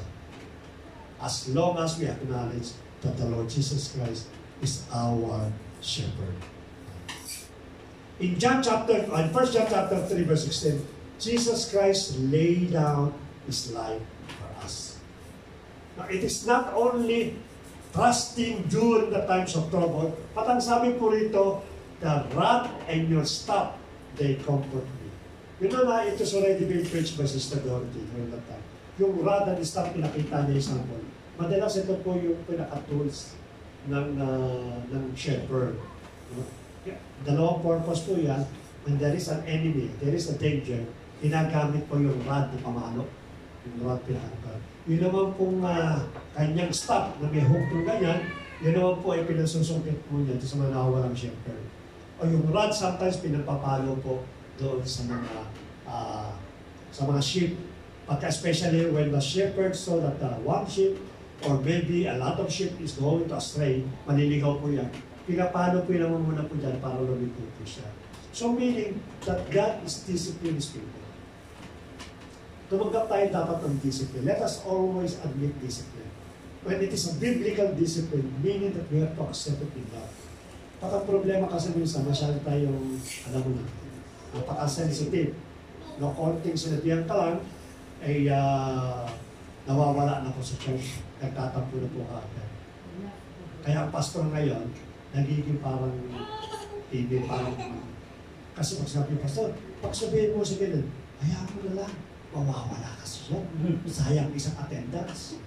[SPEAKER 1] As long as we acknowledge that the Lord Jesus Christ is our shepherd. In 1 John chapter 3, verse 16, Jesus Christ laid down His life for us. Now, it is not only trusting during the times of trouble, but ang sabi po rito, the rod and your staff, they comfort me. You know na, it was already been preached by Sister Dorothy during that time. Yung rod and staff, pinakita niya yung sample. Madalas ito po yung pinaka-tools ng shepherd. Dalawang purpose po yan. When there is an enemy, there is a danger, ginagamit po yung rod na pamalo. Yung rod pinaka-tools. Yun naman pong kanyang staff na may hook yung ganyan, yun naman po ay pinasusumpit po niya sa mga nawawalang shepherd. O yung rod sometimes pinapapalo po doon sa mga sheep. Pagka especially when the shepherd saw that one sheep or maybe a lot of sheep is going to astray, maliligaw po yan. Pinapalo po yung muna po dyan para lumiko po siya. So meaning that God is discipline His people. Tumanggap tayo dapat ng discipline. Let us always admit discipline. When it is a biblical discipline, meaning that we have to accept it in love. Pagka problema kasi minsan, masyado tayong, alam mo na, napaka-sensitive. No, konting sinabihan ka lang, ay nawawala na po sa church. Nagtatampo na po ka agad. Kaya ang pastor ngayon, nagiging parang TV, parang kasi pag sabi, pastor, pag sabihin mo sa ganun, hayaan mo na lang, mawawala kasi siya. Sayang isang attendance.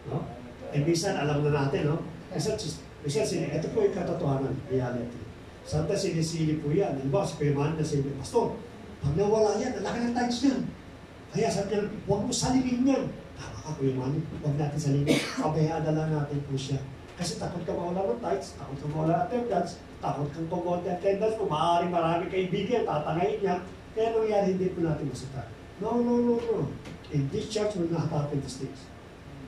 [SPEAKER 1] No? Eh, minsan, alam na natin, no? Minsan, ito po yung katotohanan, reality. Sometimes, sinisili po yan. Diba, si Payman na sinabi, pastor, pag nawala yan, alaki ng times yan. Kaya sabi niya, huwag mo salingin yan. Tama ka, Payman, huwag natin salingin. Pabayaan na lang natin po siya. Kasi takot ka mawala ng tights, takot ka mawala ng attendance, takot kang kumonte attendance, kung maaaring marami kaibigan, tatangayin niya. Kaya nangyari, hindi po natin masita. No. In this church, will not happen these things.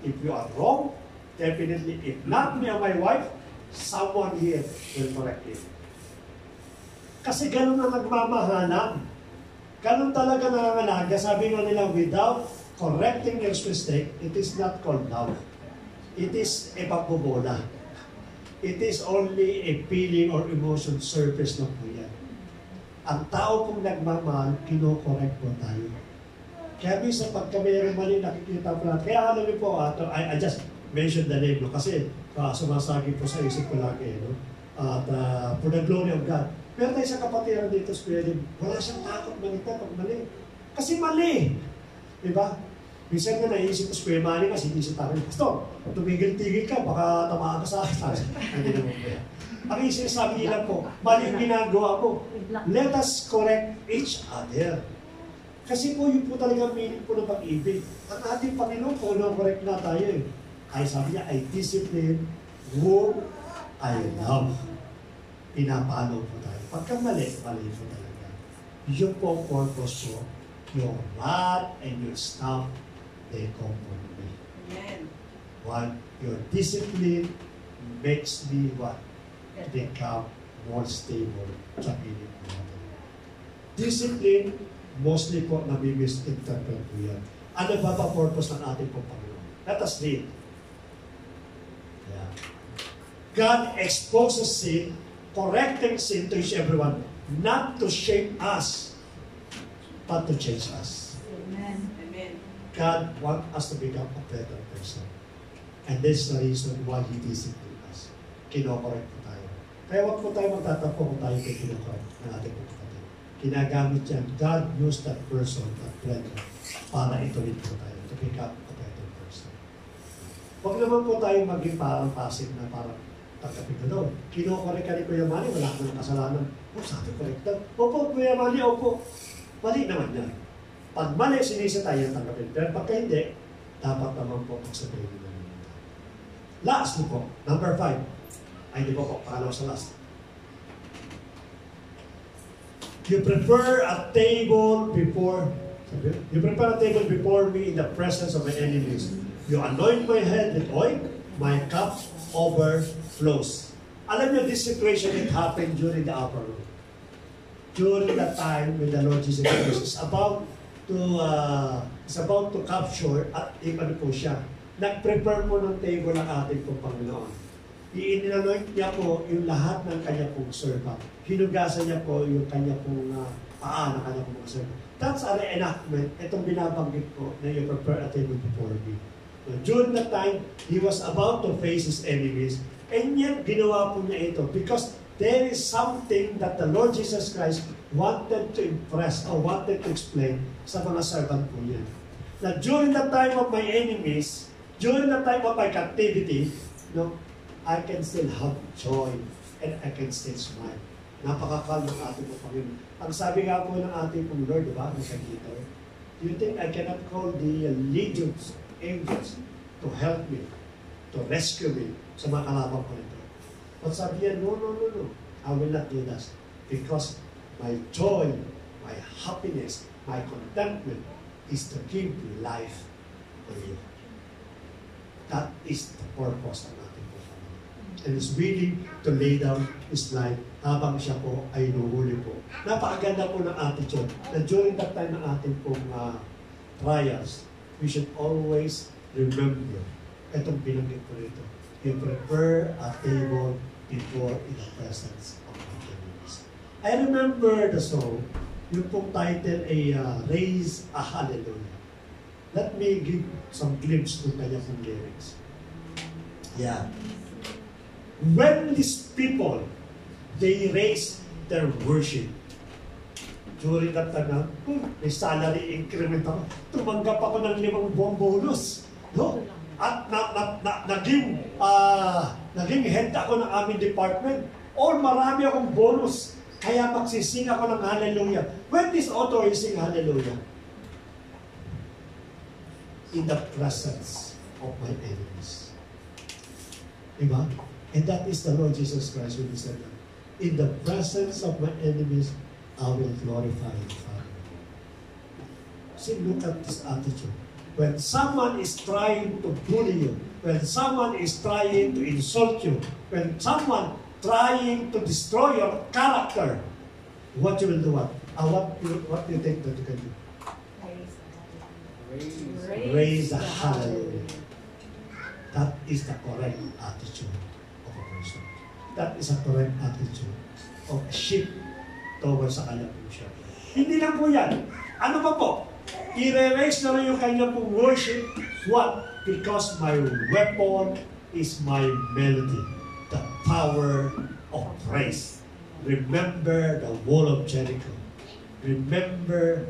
[SPEAKER 1] If you are wrong, definitely, if not me or my wife, someone here will correct it. Kasi ganun na nagmamahalan. Ganun talaga nangangalaga. Sabi nga nila, without correcting your mistake, it is not called love. It is a pagbobola. It is only a feeling or emotion surface lang po yan. Ang tao pong nagmamahal, kino-correct po tayo. Kaya minsan pag kami mali, nakikita po natin. Kaya alam niyo po, I just mentioned the name, no? Kasi sumasagi po sa isip ko lagi, no? At for the glory of God. Pero tayo sa kapatiran dito sa Kuya Lim, wala siyang takot manita pag mali. Kasi mali. Diba? Minsan nga naisip ko sa Kuya Manny kasi hindi siya tayo. Pastor, tumigil-tigil ka, baka tamaan ka sa akin. Hindi naman po yan. Ang sinasabi nila po, mali yung ginagawa mo. Let us correct each other. Kasi po yun po talaga meaning po ng pag-ibig. Ang ating Panginoon po, correct na tayo eh. Ay sabi niya, I discipline whom I love. Pinapalo po tayo. Pagka mali po talaga. Yun po ang purpose po. Your rod and your staff, they comfort me.
[SPEAKER 3] Amen.
[SPEAKER 1] One, your discipline makes me what? Become more stable sa piling ko natin. Discipline, mostly po nami-misinterpret po yan. Ano ba ba purpose ng ating pong Panginoon? Let us read. Yeah. God exposes sin, correcting sin to each everyone, not to shame us, but to change us.
[SPEAKER 5] Amen.
[SPEAKER 3] Amen.
[SPEAKER 1] God wants us to become a better person. And this is the reason why He disciplines us. Kinokorek po tayo. Kaya wag po tayo magtatampo kung tayo kayo kinokorek ng ating kapatid. Kinagamit yan. God used that person, that friend, para ituloy po tayo to become a better person. Huwag naman po tayo maging parang passive na parang tagapin na doon. Kinokorek ka ni Kuya Manny, wala ka ng kasalanan. Sabi correct daw. Opo, Kuya Manny, opo. Mali naman yan. Pag mali, sinisa tayo ang tanggapin. Pero pagka hindi, dapat naman po pagsabihin nila. Last po, number 5. Ay, di po, pangalawa sa last. You prepare a table before me in the presence of my enemies. You anoint my head with oil, my cup overflows. Alam niyo, this situation, it happened during the upper room. during that time when the Lord Jesus Christ is about to capture at ano po siya. Nag-prepare po ng table ng ating pong Panginoon. I-anoint niya po yung lahat ng kanya pong servant. Hinugasan niya po yung kanya pong paa ng kanya pong servant. That's a reenactment. Itong binabanggit ko na you prepare a table before me. So, during that time, he was about to face his enemies. And yet, ginawa po niya ito because there is something that the Lord Jesus Christ wanted to impress or wanted to explain sa mga servant po niya. Na during the time of my enemies, during the time of my captivity, I can still have joy and I can still smile. Napakakal ng ating Panginoon. Ang sabi nga po ng ating pong Lord, di ba? Do you think I cannot call the legions, angels, to help me, to rescue me sa mga kalaban ko nito? But sabi niya, no. I will not do that. Because my joy, my happiness, my contentment is to give life to you. That is the purpose ng ating Panginoon. And is willing to lay down His life habang siya po ay nuhuli po. Napakaganda po ng attitude na during that time ng ating pong trials, we should always remember itong binanggit ko rito. You prepare a table before in the presence of my enemies. I remember the song, yung pong title ay Raise a Hallelujah. Let me give some glimpse ng kanya pong lyrics. Yeah. When these people, they raise their worship, during that time, may salary increment ako. Tumanggap ako ng 5 buwang bonus. No? At naging head ako ng aming department. Or marami akong bonus. Kaya magsising ako ng hallelujah. When this author is sing hallelujah? In the presence of my enemies. Diba? And that is the Lord Jesus Christ when He said that. In the presence of my enemies, I will glorify the Father. See, look at this attitude. When someone is trying to bully you, when someone is trying to insult you, when someone trying to destroy your character, what you will do? What do you think that you can do? Raise a hallelujah. That is the correct attitude of a person. That is a correct attitude of a sheep towards sa kanyang pong shepherd. Hindi lang po yan. Ano pa po? I-raise na rin yung kanyang pong worship. What? Because my weapon is my melody. The power of praise. Remember the wall of Jericho. Remember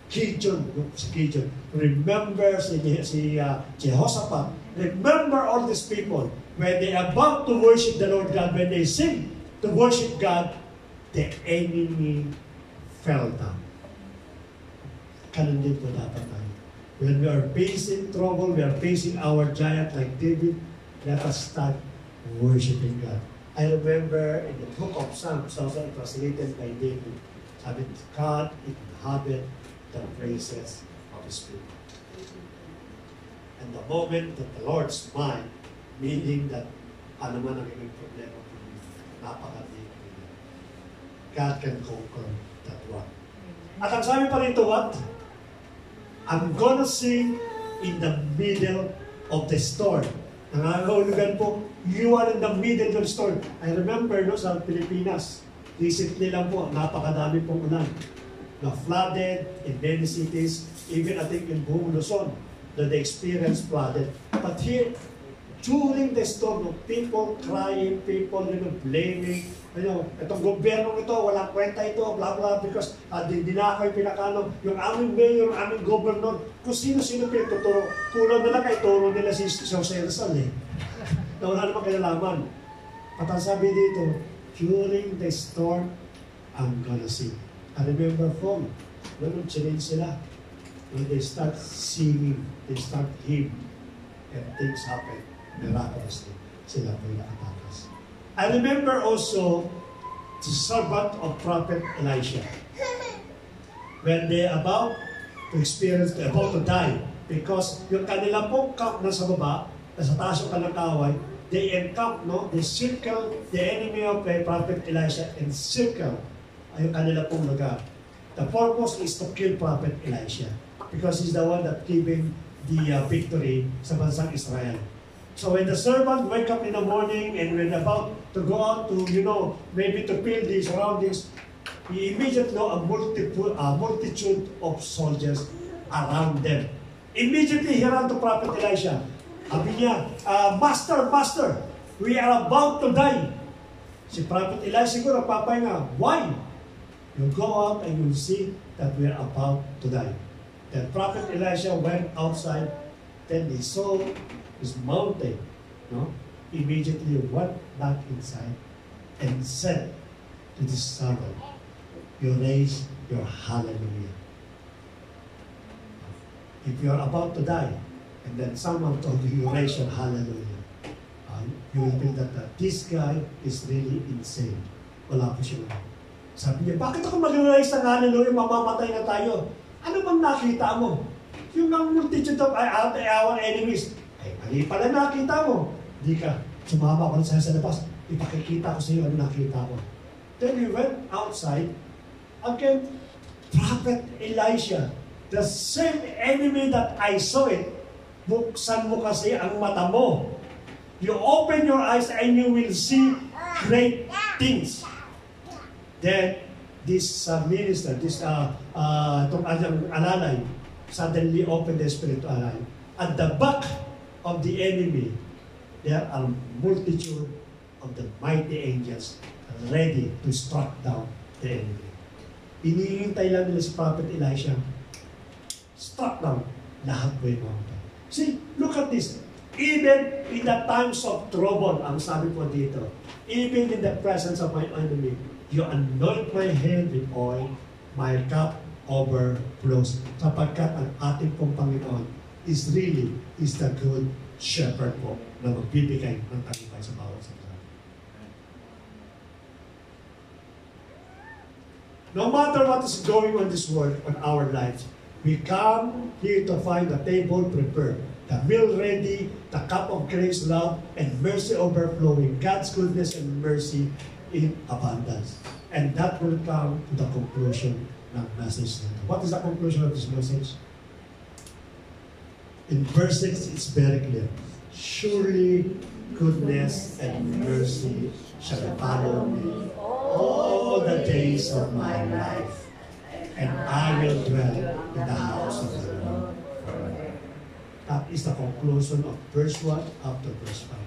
[SPEAKER 1] Gideon. Remember si Jehoshaphat. Remember all these people. When they are about to worship the Lord God, when they sing to worship God, the enemy fell down. Ganun din po dapat tayo. When we are facing trouble, we are facing our giant like David, let us start worshiping God. I remember in the book of Psalms, also it was written by David, sabi, God inhabit the praises of His people. And the moment that the Lord smiled, meaning that ano man ang ibig problema po, napakading God can conquer that one. At ang sabi pa rito, what? I'm gonna sing in the middle of the storm. Nangangahulugan po, you are in the middle of the storm. I remember sa Pilipinas, recently lang po, napakadami pong ulan. Na-flooded in many cities, even I think in buong Luzon, that they experienced flooded. But here, during the storm, people crying, people blaming, itong gobyernong ito, walang kwenta ito, blah blah, because hindi na ako yung pinakano, yung aming mayor, yung aming governor, kung sino-sino pinagtuturo, kulang na lang kay turo nila si Jose Rizal na wala naman kinalaman. At ang sabi dito, during the storm, I'm gonna sing. I remember from, nung change sila, when they start singing, they start hymn, and things happen miraculously. Sila po yung nakatakas. I remember also the servant of Prophet Elisha. When they about to die, because yung kanila pong camp nasa baba, nasa taas yung kanang kaway, they encamp, no? They circle the enemy of Prophet Elisha and circle ang kanila pong lugar. The purpose is to kill Prophet Elisha because he's the one that giving the victory sa bansang Israel. So when the servant wake up in the morning and when about to go out to, maybe to fill the surroundings, he immediately a multitude of soldiers around them. Immediately he ran to Prophet Elisha. Sabi niya, Master, we are about to die. Si Prophet Elisha siguro papahinga. Why? You go out and you'll see that we are about to die. Then Prophet Elisha went outside, then he saw his mountain. No? Immediately went back inside and said to this servant, you raise your hallelujah. If you are about to die, and then someone told you, you raise your hallelujah, you will think that this guy is really insane. Wala po siya. Sabi niya, bakit ako mag-raise ng hallelujah, mamamatay na tayo? Ano bang nakita mo? Yung ang multitude of our enemies, ay mali pala nakita mo. Di ka, sumama ko sa labas, ipakikita ko sa iyo ano nakita ko. Then we went outside, again, Prophet Elisha, the same enemy that I saw it, buksan mo kasi ang mata mo. You open your eyes and you will see great things. Then, this minister, itong alalay, suddenly opened the spirit to alalay. At the back of the enemy, there are multitude of the mighty angels ready to strike down the enemy. Inihintay lang nila si Prophet Elisha. Struck down lahat po yung mga. See, look at this. Even in the times of trouble, ang sabi po dito, even in the presence of my enemy, you anoint my head with oil, my cup overflows. Sapagkat ang ating pong Panginoon is the good shepherd po na magbibigay ng tagumpay sa bawat sa. No matter what is going on this world, on our lives, we come here to find the table prepared, the meal ready, the cup of grace, love, and mercy overflowing, God's goodness and mercy in abundance. And that will come to the conclusion ng message nito. What is the conclusion of this message? In verse 6, it's very clear. Surely goodness and mercy shall follow me all the days of my life, and I will dwell in the house of the Lord forever. That is the conclusion of verse 1 after verse 5.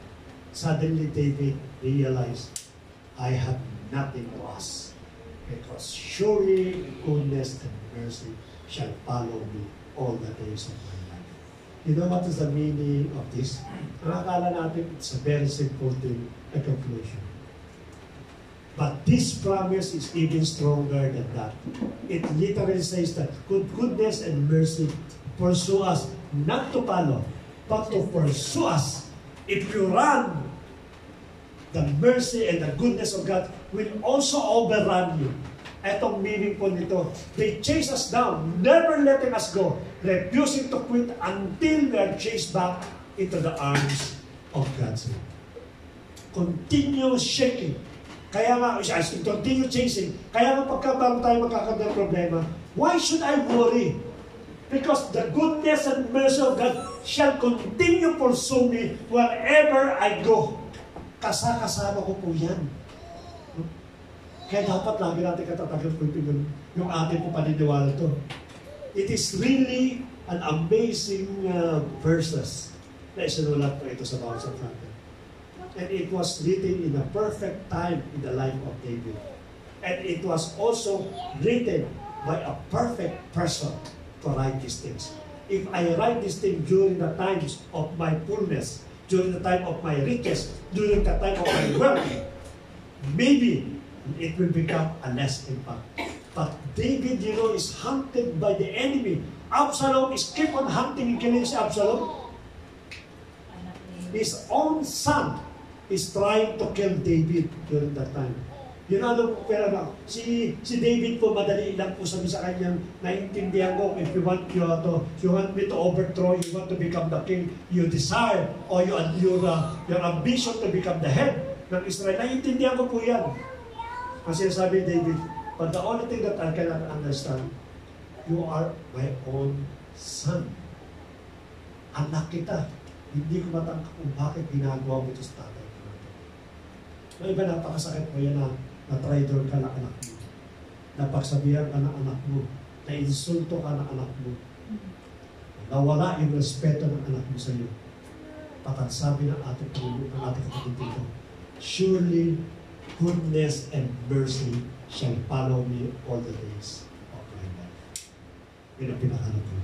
[SPEAKER 1] Suddenly David realized, I have nothing to ask, because surely goodness and mercy shall follow me all the days of my life. You know what is the meaning of this? Nakakala natin it's a very simple thing, a conclusion. But this promise is even stronger than that. It literally says that goodness and mercy pursue us, not to follow, but to pursue us. If you run, the mercy and the goodness of God will also overrun you. Etong meaning po nito, they chase us down, never letting us go, refusing to quit until we are chased back into the arms of God's will. Continue shaking. Kaya nga, as we continue chasing, kaya nga pagka bago tayo magkakaroon ng problema, why should I worry? Because the goodness and mercy of God shall continue pursue me wherever I go. Kasama ko po yan. Kaya dapat lagi natin katatagan po yung ating po paniniwala to. It is really an amazing verses na isinulat po ito sa bawat sa natin. And it was written in a perfect time in the life of David. And it was also written by a perfect person to write these things. If I write these things during the times of my fullness, during the time of my riches, during the time of my wealth, maybe it will become a less impact. But David, is hunted by the enemy. Absalom is keep on hunting against Absalom. His own son is trying to kill David during that time. You know, pero si David po, madali lang po sabi sa kanyang naintindihan ko, if you want me to overthrow, you want to become the king, you desire, or your ambition to become the head ng Israel. Naintindihan ko po yan. Kasi sabi David, but the only thing that I cannot understand, you are my own son. Anak kita. Hindi ko matangka kung bakit ginagawa mo ito sa tatay ko. May iba, napakasakit mo yan na traitor ka ng anak mo. Napagsabihan ka ng anak mo. Na-insulto ka ng anak mo. Nawala yung respeto ng anak mo sa iyo. Patat sabi ng ating Panginoon, ng ating kapatid dito, surely goodness and mercy shall follow me all the days of my life. Yun ang pinakahanap ko.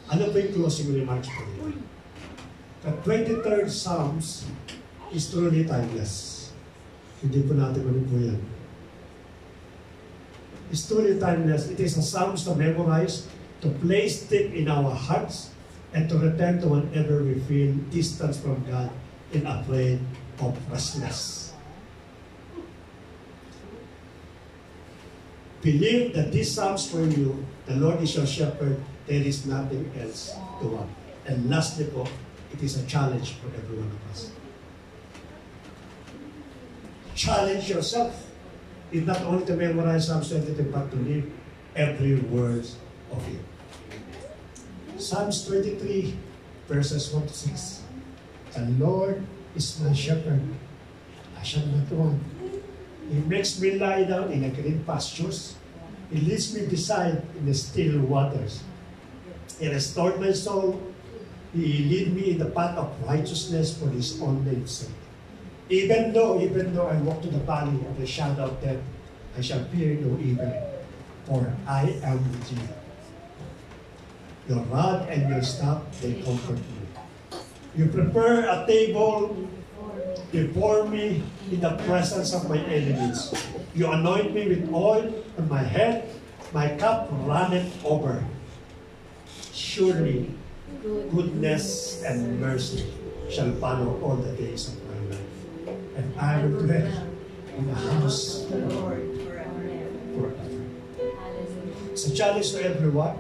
[SPEAKER 1] Ano ba yung closing remarks po nito? The 23rd Psalms is truly timeless. Hindi po natin ano po yan. It's truly timeless. It is a Psalms to memorize, to place deep in our hearts, and to return to whenever we feel distance from God and afraid of restless. Believe that these Psalms for you, the Lord is your shepherd, there is nothing else to want. And lastly po, it is a challenge for every one of us. Challenge yourself. It's not only to memorize Psalms 23, but to live every word of it. Psalms 23, verses 1 to 6. The Lord is my shepherd. I shall not want. He makes me lie down in the green pastures. He leads me beside in the still waters. He restored my soul. He lead me in the path of righteousness for His own name's sake. Even though I walk to the valley of the shadow of death, I shall fear no evil, for I am with you. Your rod and your staff, they comfort me. You prepare a table before me in the presence of my enemies. You anoint me with oil on my head, my cup runneth over. Surely, goodness and mercy shall follow all the days of my life. And I will dwell in the house of the Lord forever. It's a challenge to everyone.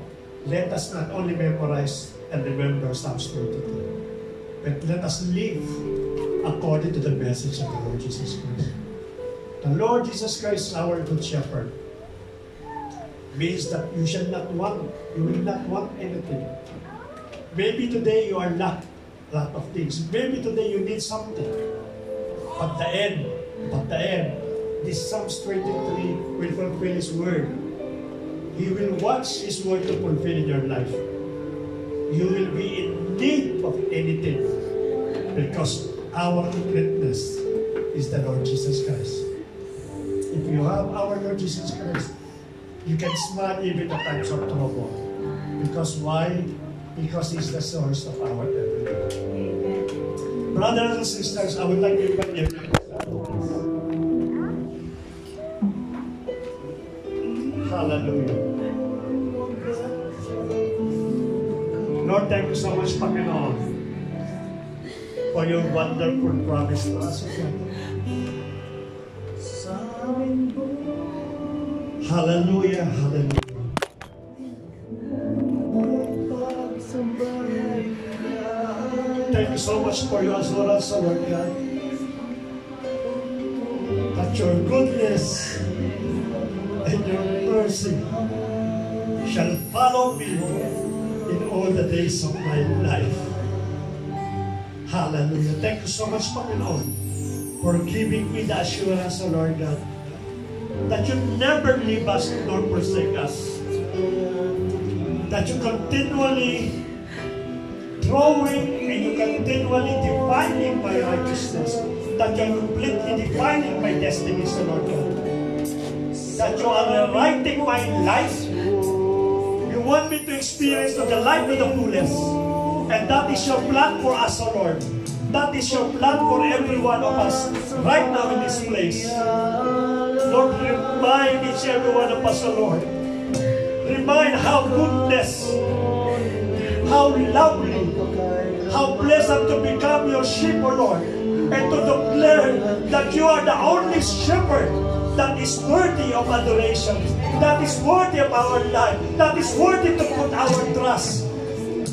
[SPEAKER 1] Let us not only memorize and remember Psalms 22, but let us live according to the message of the Lord Jesus Christ. The Lord Jesus Christ, our good shepherd, means that you will not want anything. Maybe today you are lack a lot of things. Maybe today you need something. But the end, this Psalms 23 will fulfill His word. He will watch His word to fulfill in your life. You will be in need of anything because our greatness is the Lord Jesus Christ. If you have our Lord Jesus Christ, you can smile even at times of trouble. Because why? Because He's the source of our everything. Brothers and sisters, I would like to invite you. Hallelujah. Lord, thank you so much, Panginoon, for your wonderful promise to us. Hallelujah, hallelujah. Thank you so much for your assurance, Lord God, that your goodness and your mercy shall follow me in all the days of my life. Hallelujah. Thank you so much, Panginoon, for giving me the assurance, O Lord God, that you never leave us nor forsake us. That you continually growing and you continually defining my righteousness. That you are completely defining my destiny, O Lord God. That you are writing my life. You want me to experience the life of the fullest. And that is your plan for us, O Lord. That is your plan for every one of us right now in this place. Lord, remind each and every one of us, O Lord. Remind how goodness, how lovely, how blessed to become your sheep, O Lord. and to declare that you are the only shepherd that is worthy of adoration, that is worthy of our life, that is worthy to put our trust.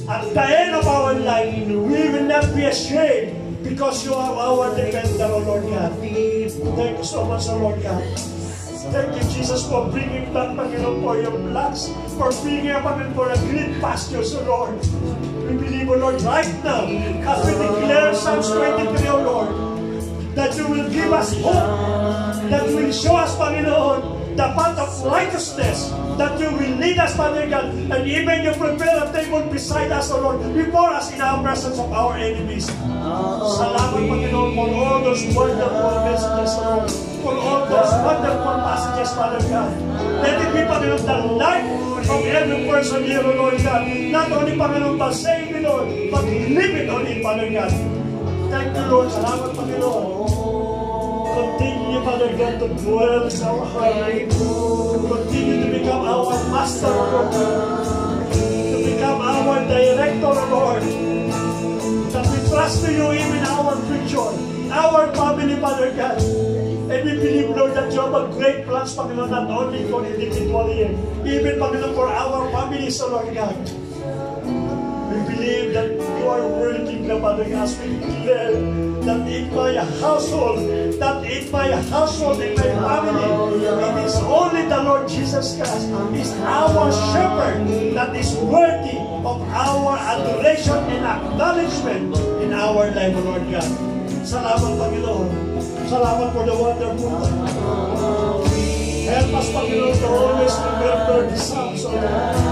[SPEAKER 1] At the end of our life, we will not be ashamed because you are our defender, O Lord God. Thank you so much, O Lord God. Thank you, Jesus, for bringing back, Panginoon, for your blacks, for bringing up, Panginoon, for a green pastures, O Lord. We believe, O Lord, right now, as we declare Psalms 23, O Lord, that you will give us hope, that you will show us, Panginoon, the path of righteousness, that you will lead us, Father God, and even you prepare a table beside us, O Lord, before us in our presence of our enemies. Salamat, Panginoon, for all those wonderful messages, O Lord, for all those wonderful passages, Father God. Let it be, Panginoon, the life of every person here, O Lord God. Not only, Panginoon, but saying it, Lord, but live it on it, Father God. Thank you, Lord. Salamat, Panginoon. Continue, Father God, to dwell in our heart. Continue to become our master, Lord. To become our director, Lord. That we trust to you even our future, our family, Father God. And we believe, Lord, that you have a great plans, Panginoon, not only for individually, even, Panginoon, for our families, Lord God. We believe that you are working, Father God, as we declare that in my household, in my family, it is only the Lord Jesus Christ is our shepherd that is worthy of our adoration and acknowledgement in our life, Lord God. Salamat, Panginoon. Salamat for the wonderful time. Help us, Panginoon, to always remember the Psalms, O Lord.